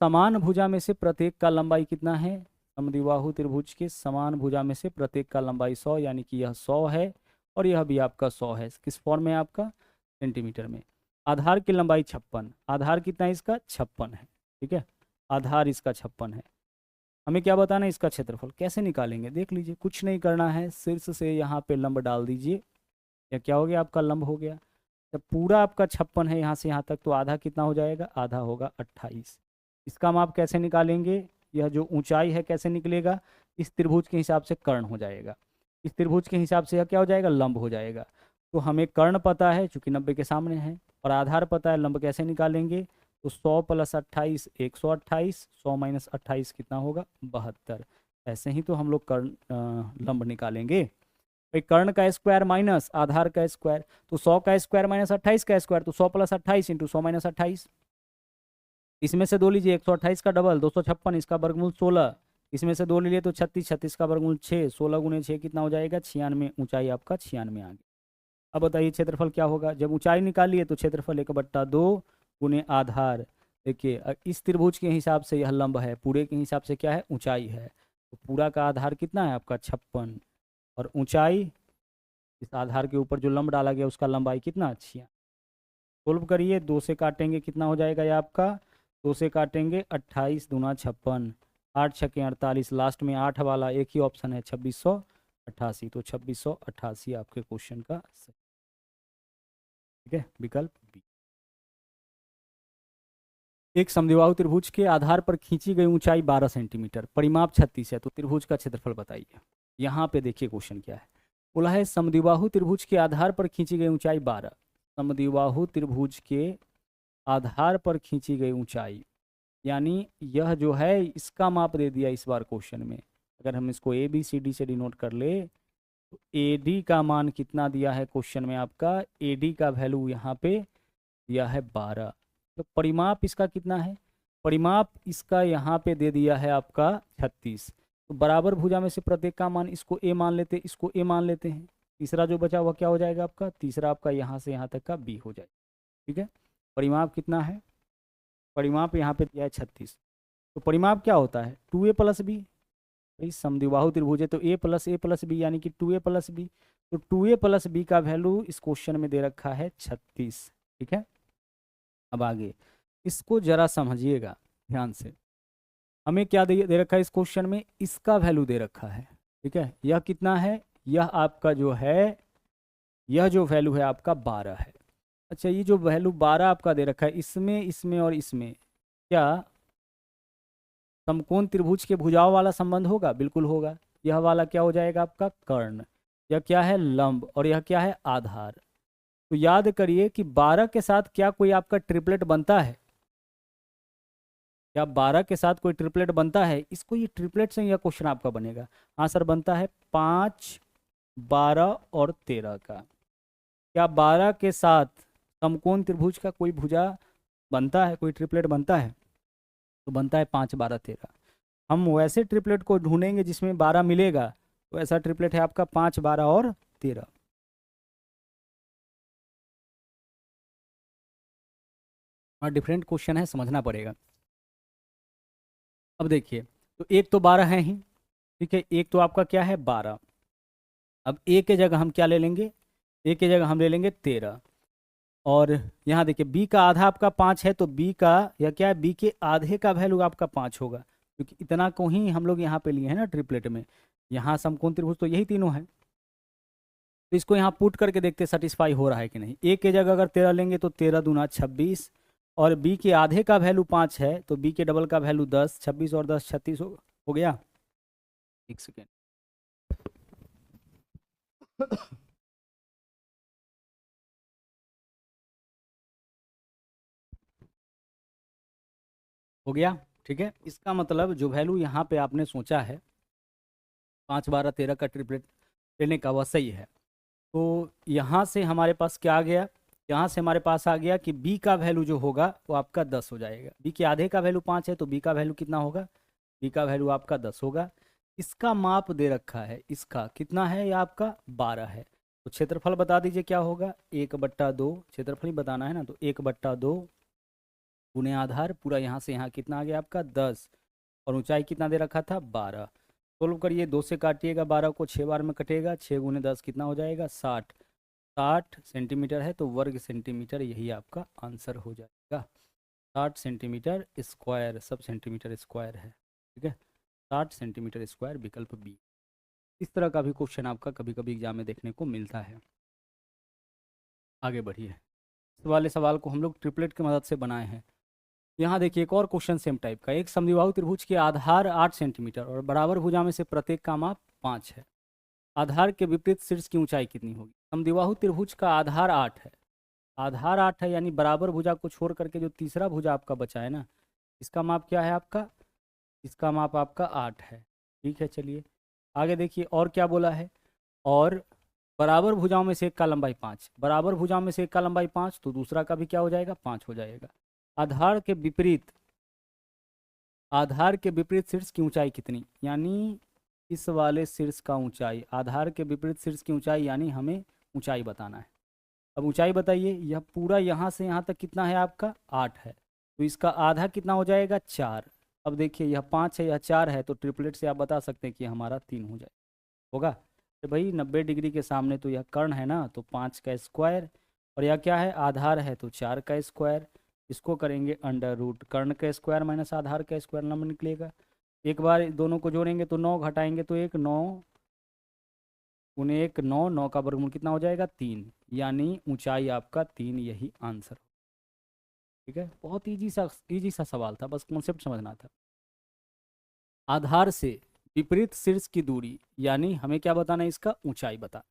समान भुजा में से प्रत्येक का लंबाई कितना है, समद्विबाहु त्रिभुज के समान भुजा में से प्रत्येक का लंबाई 100, यानी कि यह 100 है और यह भी आपका 100 है। किस फॉर्म में आपका सेंटीमीटर में। आधार की लंबाई 56, आधार कितना है इसका 56 है, ठीक है, आधार इसका 56 है। हमें क्या बताना है इसका क्षेत्रफल, कैसे निकालेंगे देख लीजिए, कुछ नहीं करना है, शीर्ष से यहाँ पे लंब डाल दीजिए, या क्या हो गया आपका लंब हो गया। जब पूरा आपका 56 है यहाँ से यहाँ तक, तो आधा कितना हो जाएगा, आधा होगा 28। इसका माप कैसे निकालेंगे, यह जो ऊंचाई है कैसे निकलेगा, इस त्रिभुज के हिसाब से कर्ण हो जाएगा, इस त्रिभुज के हिसाब से यह क्या हो जाएगा लंब हो जाएगा। तो हमें कर्ण पता है चूंकि 90 के सामने है, और आधार पता है, लंब कैसे निकालेंगे, तो 100 + 28 128, 100 - 28 कितना होगा 72। ऐसे ही तो हम लोग कर्ण लंब निकालेंगे। भाई कर्ण का स्क्वायर माइनस आधार का स्क्वायर, तो 100 का स्क्वायर माइनस 28 का स्क्वायर, तो 100 + 28 इंटू 100 - 28। इसमें से 2 लीजिए, 128 का डबल 256, इसका वर्गमूल 16। इसमें से 2 लीजिए तो 36, 36 का वर्गमूल 6, 16 गुने 6 कितना हो जाएगा 96। ऊंचाई आपका 96 आ गया। अब बताइए क्षेत्रफल क्या होगा, जब ऊंचाई निकालिए तो क्षेत्रफल 1/2 गुने आधार। देखिए इस त्रिभुज के हिसाब से यह लंब है, पूरे के हिसाब से क्या है ऊंचाई है, तो पूरा का आधार कितना है आपका 56, और ऊंचाई इस आधार के ऊपर जो लंब डाला गया उसका लंबाई कितना 6। सोल्व करिए, 2 से काटेंगे कितना हो जाएगा ये आपका, 2 से काटेंगे 28 दूना 56, 8 छके 48, लास्ट में 8 वाला एक ही ऑप्शन है 2688, तो 2688 आपके क्वेश्चन का सही, ठीक है, विकल्प बी। एक समद्विबाहु त्रिभुज के आधार पर खींची गई ऊंचाई 12 सेंटीमीटर, परिमाप 36 है, तो त्रिभुज का क्षेत्रफल बताइए। यहाँ पे देखिए क्वेश्चन क्या है, बोला है समद्विबाहु त्रिभुज के आधार पर खींची गई ऊंचाई 12। समद्विबाहु त्रिभुज के आधार पर खींची गई ऊंचाई, यानी यह जो है इसका माप दे दिया इस बार क्वेश्चन में। अगर हम इसको ABCD से डिनोट कर ले तो AD का मान कितना दिया है क्वेश्चन में आपका, AD का वैल्यू यहाँ पे दिया है 12। तो परिमाप इसका कितना है, परिमाप इसका यहाँ पे दे दिया है आपका 36। तो बराबर भुजा में से प्रत्येक का मान, इसको A मान लेते, इसको A मान लेते हैं। तीसरा जो बचा हुआ क्या हो जाएगा आपका, तीसरा आपका यहाँ से यहाँ तक का B हो जाएगा। ठीक है, परिमाप कितना है, परिमाप यहाँ पे दिया है 36। तो परिमाप क्या होता है 2A प्लस बी, भाई समद्विबाहु त्रिभुज है तो A प्लस बी यानी कि 2A प्लस बी। तो 2A प्लस बी का वैल्यू इस क्वेश्चन में दे रखा है 36। ठीक है, अब आगे इसको जरा समझिएगा ध्यान से। हमें क्या दे रखा है इस क्वेश्चन में, इसका वैल्यू दे रखा है। ठीक है, यह कितना है, यह आपका जो है, यह जो वैल्यू है आपका 12 है। अच्छा, ये जो वैल्यू 12 आपका दे रखा है, इसमें इसमें और इसमें क्या समकोण त्रिभुज के भुजाओं वाला संबंध होगा, बिल्कुल होगा। यह वाला क्या हो जाएगा आपका कर्ण, यह क्या है लंब, और यह क्या है आधार। तो याद करिए कि 12 के साथ क्या कोई आपका ट्रिपलेट बनता है, क्या 12 के साथ कोई ट्रिपलेट बनता है, इसको ये ट्रिपलेट से यह क्वेश्चन आपका बनेगा। हाँ सर बनता है, 5, 12 और 13 का। क्या 12 के साथ समकोण त्रिभुज का कोई भुजा बनता है, कोई ट्रिपलेट बनता है, तो बनता है 5, 12, 13। हम वैसे ट्रिपलेट को ढूंढेंगे जिसमें 12 मिलेगा, तो ऐसा ट्रिपलेट है आपका 5, 12 और 13। और डिफरेंट क्वेश्चन है, समझना पड़ेगा। अब देखिए, तो एक तो 12 है ही, ठीक है, एक तो आपका क्या है 12। अब ए के जगह हम क्या ले लेंगे, ए के जगह हम ले लेंगे 13। और यहाँ देखिए बी का आधा आपका 5 है, तो बी का या क्या है, बी के आधे का वैल्यू आपका 5 होगा, क्योंकि इतना को ही हम लोग यहाँ पे लिए हैं ना ट्रिपलेट में। यहाँ समकोण त्रिभुज तो यही तीनों है, तो इसको यहाँ पुट करके देखते सेटिस्फाई हो रहा है कि नहीं। ए के जगह अगर 13 लेंगे तो 13 दूना 26, और बी के आधे का वैल्यू 5 है, तो बी के डबल का वैल्यू 10, 26 और 10 36 हो गया। एक सेकेंड, हो गया। ठीक है, इसका मतलब जो वैल्यू यहाँ पे आपने सोचा है 5, 12, 13 का ट्रिपलेट लेने का, वह सही है। तो यहाँ से हमारे पास क्या आ गया, यहाँ से हमारे पास आ गया कि बी का वैल्यू जो होगा वो आपका 10 हो जाएगा। बी के आधे का वैल्यू 5 है, तो बी का वैल्यू कितना होगा, बी का वैल्यू आपका 10 होगा। इसका माप दे रखा है, इसका कितना है, ये आपका 12 है। तो क्षेत्रफल बता दीजिए क्या होगा, 1/2, क्षेत्रफल ही बताना है ना, तो 1/2 गुणे आधार, पूरा यहाँ से यहाँ कितना आ गया आपका 10, और ऊंचाई कितना दे रखा था 12। सोल्व करिए, 2 से काटिएगा, 12 को 6 बार में कटेगा, 6 गुने 10 कितना हो जाएगा 60। 60 सेंटीमीटर है, तो वर्ग सेंटीमीटर यही आपका आंसर हो जाएगा। 60 सेंटीमीटर स्क्वायर, सब सेंटीमीटर स्क्वायर है। ठीक है, 60 सेंटीमीटर स्क्वायर, विकल्प बी। इस तरह का भी क्वेश्चन आपका कभी कभी एग्जाम में देखने को मिलता है। आगे बढ़िए, इस वाले सवाल को हम लोग ट्रिपलेट की मदद से बनाए हैं। यहाँ देखिए एक और क्वेश्चन सेम टाइप का, एक समद्विबाहु त्रिभुज के आधार 8 सेंटीमीटर और बराबर भुजा में से प्रत्येक का माप 5 है। आधार के विपरीत शीर्ष की ऊंचाई कितनी होगी। समद्विबाहु त्रिभुज का आधार 8 है, आधार 8 है, यानी बराबर भुजा को छोड़ करके जो तीसरा भुजा आपका बचा है ना, इसका माप क्या है आपका, इसका माप आपका 8 है। ठीक है, चलिए आगे देखिए और क्या बोला है, और बराबर भुजाओं में से एक का लंबाई 5, बराबर भुजाओं में से एक का लंबाई 5, तो दूसरा का भी क्या हो जाएगा 5 हो जाएगा। आधार के विपरीत, आधार के विपरीत शीर्ष की ऊंचाई कितनी, यानी इस वाले शीर्ष का ऊंचाई, आधार के विपरीत शीर्ष की ऊंचाई, यानी हमें ऊंचाई बताना है। अब ऊंचाई बताइए, यह पूरा यहाँ से यहाँ तक कितना है आपका 8 है, तो इसका आधा कितना हो जाएगा 4। अब देखिए यह 5 है, यह 4 है, तो ट्रिपलेट से आप बता सकते हैं कि हमारा 3 हो जाए होगा। तो भाई 90 डिग्री के सामने तो यह कर्ण है ना, तो 5 का स्क्वायर, और यह क्या है आधार है, तो 4 का स्क्वायर। इसको करेंगे अंडर रूट, कर्ण का स्क्वायर माइनस आधार का स्क्वायर नंबर निकलेगा। एक बार दोनों को जोड़ेंगे तो 9 घटाएंगे तो 1, 9 गुने 1 9, 9 का वर्गमूल कितना हो जाएगा 3, यानी ऊंचाई आपका 3, यही आंसर। ठीक है, बहुत इजी सा सवाल था, बस कॉन्सेप्ट समझना था। आधार से विपरीत शीर्ष की दूरी, यानी हमें क्या बताना है, इसका ऊंचाई बता।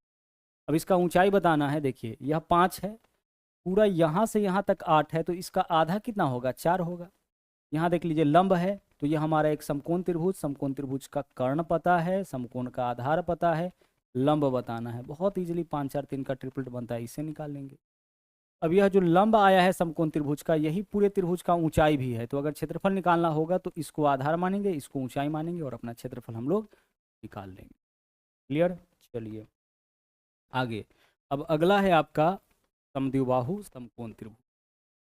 अब इसका ऊंचाई बताना है, देखिए यह 5 है, पूरा यहाँ से यहाँ तक 8 है, तो इसका आधा कितना होगा, 4 होगा। यहाँ देख लीजिए लंब है, तो यह हमारा एक समकोण त्रिभुज का कर्ण पता है, समकोण का आधार पता है, लंब बताना है। बहुत इजीली 5 4 3 का ट्रिपलेट बनता है, इससे निकाल लेंगे। अब यह जो लंब आया है समकोण त्रिभुज का, यही पूरे त्रिभुज का ऊंचाई भी है, तो अगर क्षेत्रफल निकालना होगा तो इसको आधार मानेंगे, इसको ऊंचाई मानेंगे, और अपना क्षेत्रफल हम लोग निकाल लेंगे। क्लियर, चलिए आगे। अब अगला है आपका समद्विबाहु समकोण त्रिभुज।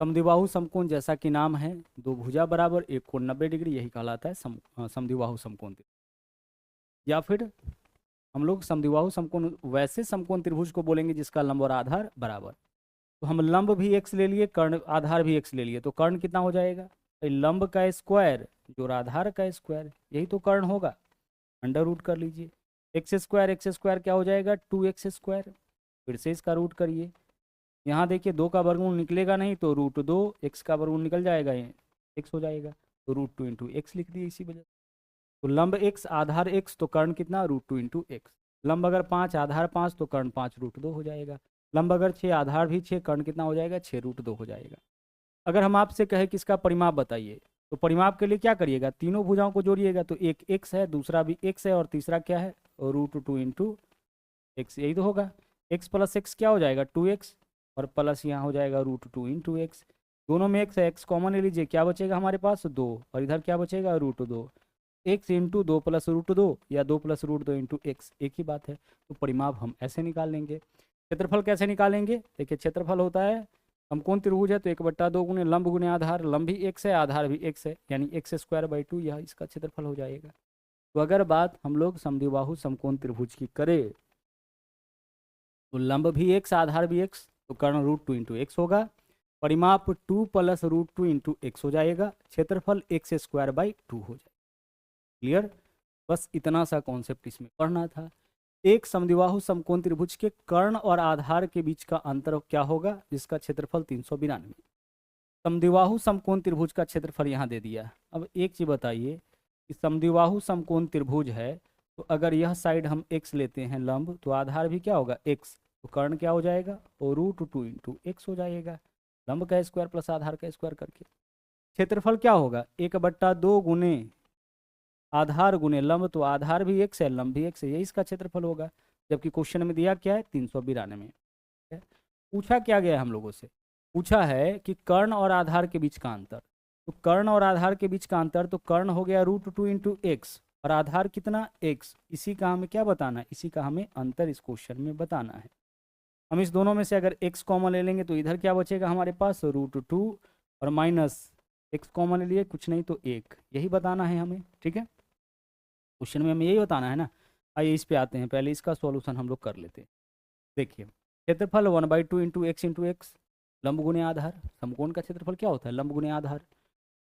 समद्विबाहु समकोण जैसा कि नाम है, दो भुजा बराबर, एक कोण 90 डिग्री, यही कहलाता है समद्विबाहु समकोण त्रिभुज। या फिर हम लोग समद्विबाहु समकोण वैसे समकोण त्रिभुज को बोलेंगे जिसका लंब और आधार बराबर। तो हम लंब भी x ले लिए, कर्ण आधार भी x ले लिए, तो कर्ण कितना हो जाएगा, लंब का स्क्वायर जो आधार का स्क्वायर, यही तो कर्ण होगा। अंडर रूट कर लीजिए, एक्स स्क्वायर क्या हो जाएगा, 2x²। फिर से इसका रूट करिए, यहाँ देखिए 2 का वर्गमूल निकलेगा नहीं, तो √2, x का वर्गमूल निकल जाएगा, ये x हो जाएगा, तो √2 × x लिख दिए इसी वजह। तो लंब x आधार x, तो कर्ण कितना, √2 × x। लंब अगर 5 आधार 5, तो कर्ण 5 √2 हो जाएगा। लंब अगर 6 आधार भी 6, कर्ण कितना हो जाएगा, 6 √2 हो जाएगा। अगर हम आपसे कहें कि इसका परिमाप बताइए, तो परिमाप के लिए क्या करिएगा, तीनों भुजाओं को जोड़िएगा, तो एक x है, दूसरा भी x है, और तीसरा क्या है, √2 × x, यही तो होगा। x + x क्या हो जाएगा, 2x, और प्लस यहाँ हो जाएगा √2 × x। दोनों में x है, x कॉमन ले लीजिए, क्या बचेगा हमारे पास, 2, और इधर क्या बचेगा, √2। x × 2 + √2, या 2 + √2 × x, एक ही बात है। तो परिमाप हम ऐसे निकाल लेंगे। क्षेत्रफल कैसे निकालेंगे, देखिए क्षेत्रफल होता है, समकोण त्रिभुज है तो 1/2 गुने लंब गुने आधार, लंब भी x है, आधार भी x है, यानी x² 2, यह इसका क्षेत्रफल हो जाएगा। तो अगर बात हम लोग समद्विबाहु समकोण त्रिभुज की करें, तो लंब भी x आधार भी x, तो कर्ण √2 × x होगा, परिमाप 2 + √2 × x हो जाएगा, क्षेत्रफल x² 2 हो जाएगा। क्लियर, बस इतना सा कॉन्सेप्ट इसमें पढ़ना था। एक समद्विबाहु समकोण त्रिभुज के कर्ण और आधार के बीच का अंतर क्या होगा, जिसका क्षेत्रफल 392। समद्विबाहु समकोण त्रिभुज का क्षेत्रफल यहाँ दे दिया। अब एक चीज बताइए कि समद्विबाहु समकोण त्रिभुज है, तो अगर यह साइड हम x लेते हैं लंब, तो आधार भी क्या होगा x, तो कर्ण क्या हो जाएगा, और √2 × x हो जाएगा, लंब का स्क्वायर प्लस आधार का स्क्वायर करके। क्षेत्रफल क्या होगा, 1/2 गुने आधार गुने लंब, तो आधार भी x है, लंब भी x है, यही इसका क्षेत्रफल होगा। जबकि क्वेश्चन में दिया क्या है, 392। पूछा क्या गया हम लोगों से, पूछा है कि कर्ण और आधार के बीच का अंतर। तो कर्ण और आधार के बीच का अंतर, तो कर्ण हो गया √2 × x, और आधार कितना, x। इसी का हमें क्या बताना है, इसी का हमें अंतर इस क्वेश्चन में बताना है। हम इस दोनों में से अगर x कॉमन ले लेंगे, तो इधर क्या बचेगा हमारे पास, √2, और माइनस x कॉमन ले लिए, कुछ नहीं तो 1, यही बताना है हमें। ठीक है, क्वेश्चन में हमें यही बताना है ना। आइए इस पे आते हैं, पहले इसका सॉल्यूशन हम लोग कर लेते हैं। देखिए क्षेत्रफल 1/2 × x × x, लंब गुने आधार, समकोण का क्षेत्रफल क्या होता है, लंब गुने आधार।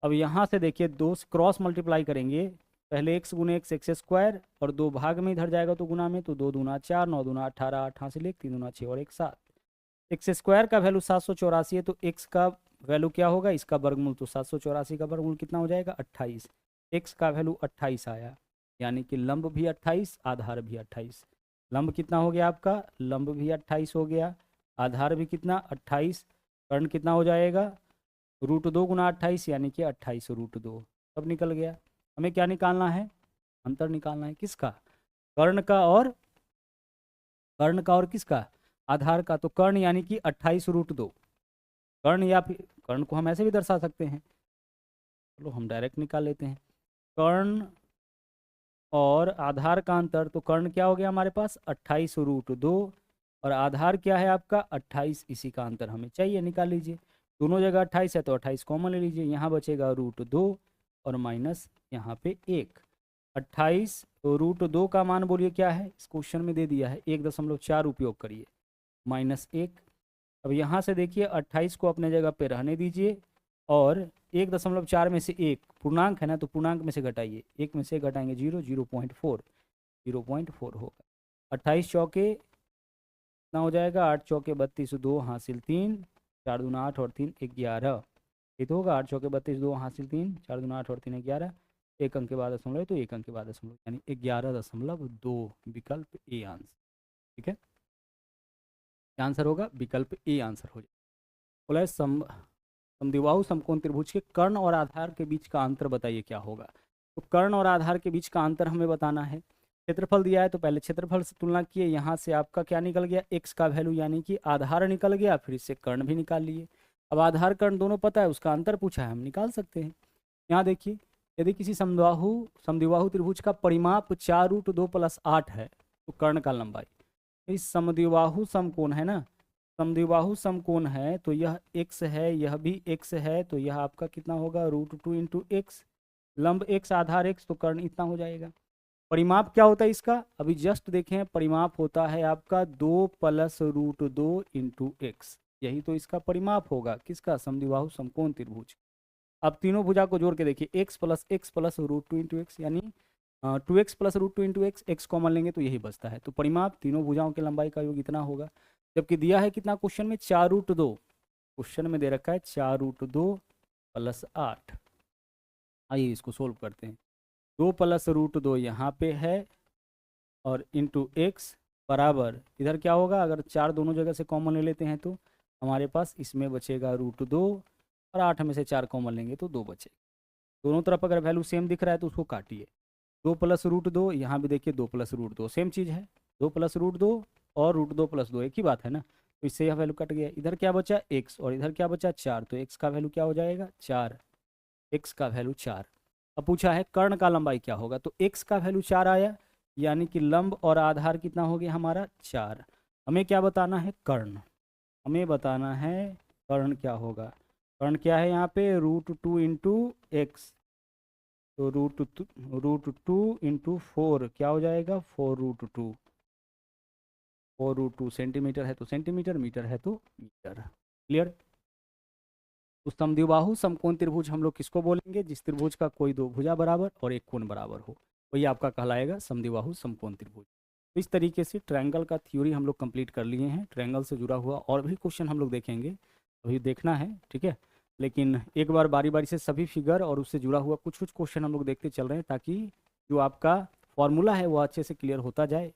अब यहाँ से देखिए 2 से क्रॉस मल्टीप्लाई करेंगे, पहले x गुने x, x², और 2 भाग में इधर जाएगा तो गुना में, तो 2 दूना 4, 9 दूना 18, 8 हासिल 1, 3 दूना 6, और 1 7। x² का वैल्यू 784 है, तो x का वैल्यू क्या होगा, इसका वर्गमूल, तो 784 का वर्गमूल कितना हो जाएगा, 28। x का वैल्यू 28 आया, यानी कि लंब भी 28, आधार भी 28। लंब कितना हो गया आपका, लंब भी 28 हो गया, आधार भी कितना, 28। कर्ण कितना हो जाएगा, √2 × 28, यानी कि 28 √2, सब निकल गया। हमें क्या निकालना है, अंतर निकालना है, किसका, कर्ण का, और किसका, आधार का। तो कर्ण यानी कि 28 √2, कर्ण, या फिर कर्ण को हम ऐसे भी दर्शा सकते हैं, चलो हम डायरेक्ट निकाल लेते हैं। कर्ण और आधार का अंतर, तो कर्ण क्या हो गया हमारे पास, 28 √2, और आधार क्या है आपका, 28, इसी का अंतर हमें चाहिए, निकाल लीजिए। दोनों जगह 28 है, तो 28 कॉमन ले लीजिए, यहाँ बचेगा √2, और माइनस यहाँ पे 1। 28 √2 का मान बोलिए क्या है, इस क्वेश्चन में दे दिया है 1.4, उपयोग करिए, -1। अब यहाँ से देखिए 28 को अपने जगह पे रहने दीजिए, और 1.4 में से 1 पूर्णांक है ना, तो पूर्णांक में से घटाइए, 1 में से घटाएंगे 0, 0.4 होगा। 28 चौके कितना हो जाएगा, 8 चौके 32, 2 हासिल 3, 4 दूना 8, और 3 11। ये तो होगा 8 चौके 32, 2 हासिल 3, 4 दूना 8 और 3 11, एक अंक के बाद दशमलव, तो एक अंक के बाद दशमलव, यानी 11.2 विकल्प ए आंसर। ठीक है, क्या आंसर होगा? विकल्प ए आंसर हो जाएगा। बोला है समद्विबाहु समकोण त्रिभुज के कर्ण और आधार के बीच का अंतर बताइए क्या होगा। तो कर्ण और आधार के बीच का अंतर हमें बताना है। क्षेत्रफल दिया है तो पहले क्षेत्रफल से तुलना किए, यहाँ से आपका क्या निकल गया? x का वैल्यू, यानी कि आधार निकल गया, फिर इससे कर्ण भी निकाल लिए। अब आधार कर्ण दोनों पता है, उसका अंतर पूछा है, हम निकाल सकते हैं। यहाँ देखिए, यदि किसी समद्विबाहु त्रिभुज का परिमाप 4√2 + 8 है तो कर्ण का लंबाई, इस समद्विबाहु समकोण है ना, समद्विबाहु समकोण है तो यह x है, यह भी x है, तो यह आपका कितना होगा? √2 × x, लंब x आधार x, तो कर्ण इतना हो जाएगा। परिमाप क्या होता है इसका? अभी जस्ट देखें, परिमाप होता है आपका 2 + √2 × x, यही तो इसका परिमाप होगा। किसका? समद्विबाहु समकोण त्रिभुज। अब तीनों भुजा को जोड़ के देखिए, x + x + √2 × x, यानी 2x + √2 × x, x कॉमन लेंगे तो यही बचता है। तो परिमाप तीनों भुजाओं की लंबाई का योग इतना होगा। जबकि दिया है कितना क्वेश्चन में? 4√2, क्वेश्चन में दे रखा है 4√2 + 8। आइए इसको सोल्व करते हैं। 2 + √2 यहाँ पे है, और इंटू x बराबर, इधर क्या होगा? अगर 4 दोनों जगह से कॉमन ले लेते हैं तो हमारे पास इसमें बचेगा √2, और 8 में से 4 कॉमन लेंगे तो 2 बचेगा। दोनों तरफ अगर वैल्यू सेम दिख रहा है तो उसको काटिए। 2 + √2, यहाँ भी देखिए 2 + √2 सेम चीज़ है, 2 + √2 और √2 + 2 एक ही बात है ना, तो इससे यह वैल्यू कट गया। इधर क्या बचा? x, और इधर क्या बचा? 4, तो x का वैल्यू क्या हो जाएगा? 4, x का वैल्यू 4। अब पूछा है कर्ण का लंबाई क्या होगा, तो x का वैल्यू 4 आया, यानी कि लंब और आधार कितना हो गया हमारा? 4। हमें क्या बताना है? कर्ण। हमें बताना है कर्ण क्या होगा। कर्ण क्या है यहाँ पे? √2 × x, तो √2 × 4 क्या हो जाएगा? 4√2। 4√2 सेंटीमीटर है तो सेंटीमीटर, मीटर है तो मीटर। क्लियर? तो समद्विबाहु समकोण त्रिभुज हम लोग किसको बोलेंगे? जिस त्रिभुज का कोई दो भुजा बराबर और एक कोण बराबर हो, वही आपका कहलाएगा समद्विबाहु समकोण त्रिभुज। तो इस तरीके से ट्रायंगल का थ्योरी हम लोग कंप्लीट कर लिए हैं। ट्रायंगल से जुड़ा हुआ और भी क्वेश्चन हम लोग देखेंगे, अभी देखना है, ठीक है। लेकिन एक बार बारी बारी से सभी फिगर और उससे जुड़ा हुआ कुछ कुछ क्वेश्चन हम लोग देखते चल रहे हैं, ताकि जो आपका फॉर्मूला है वो अच्छे से क्लियर होता जाए।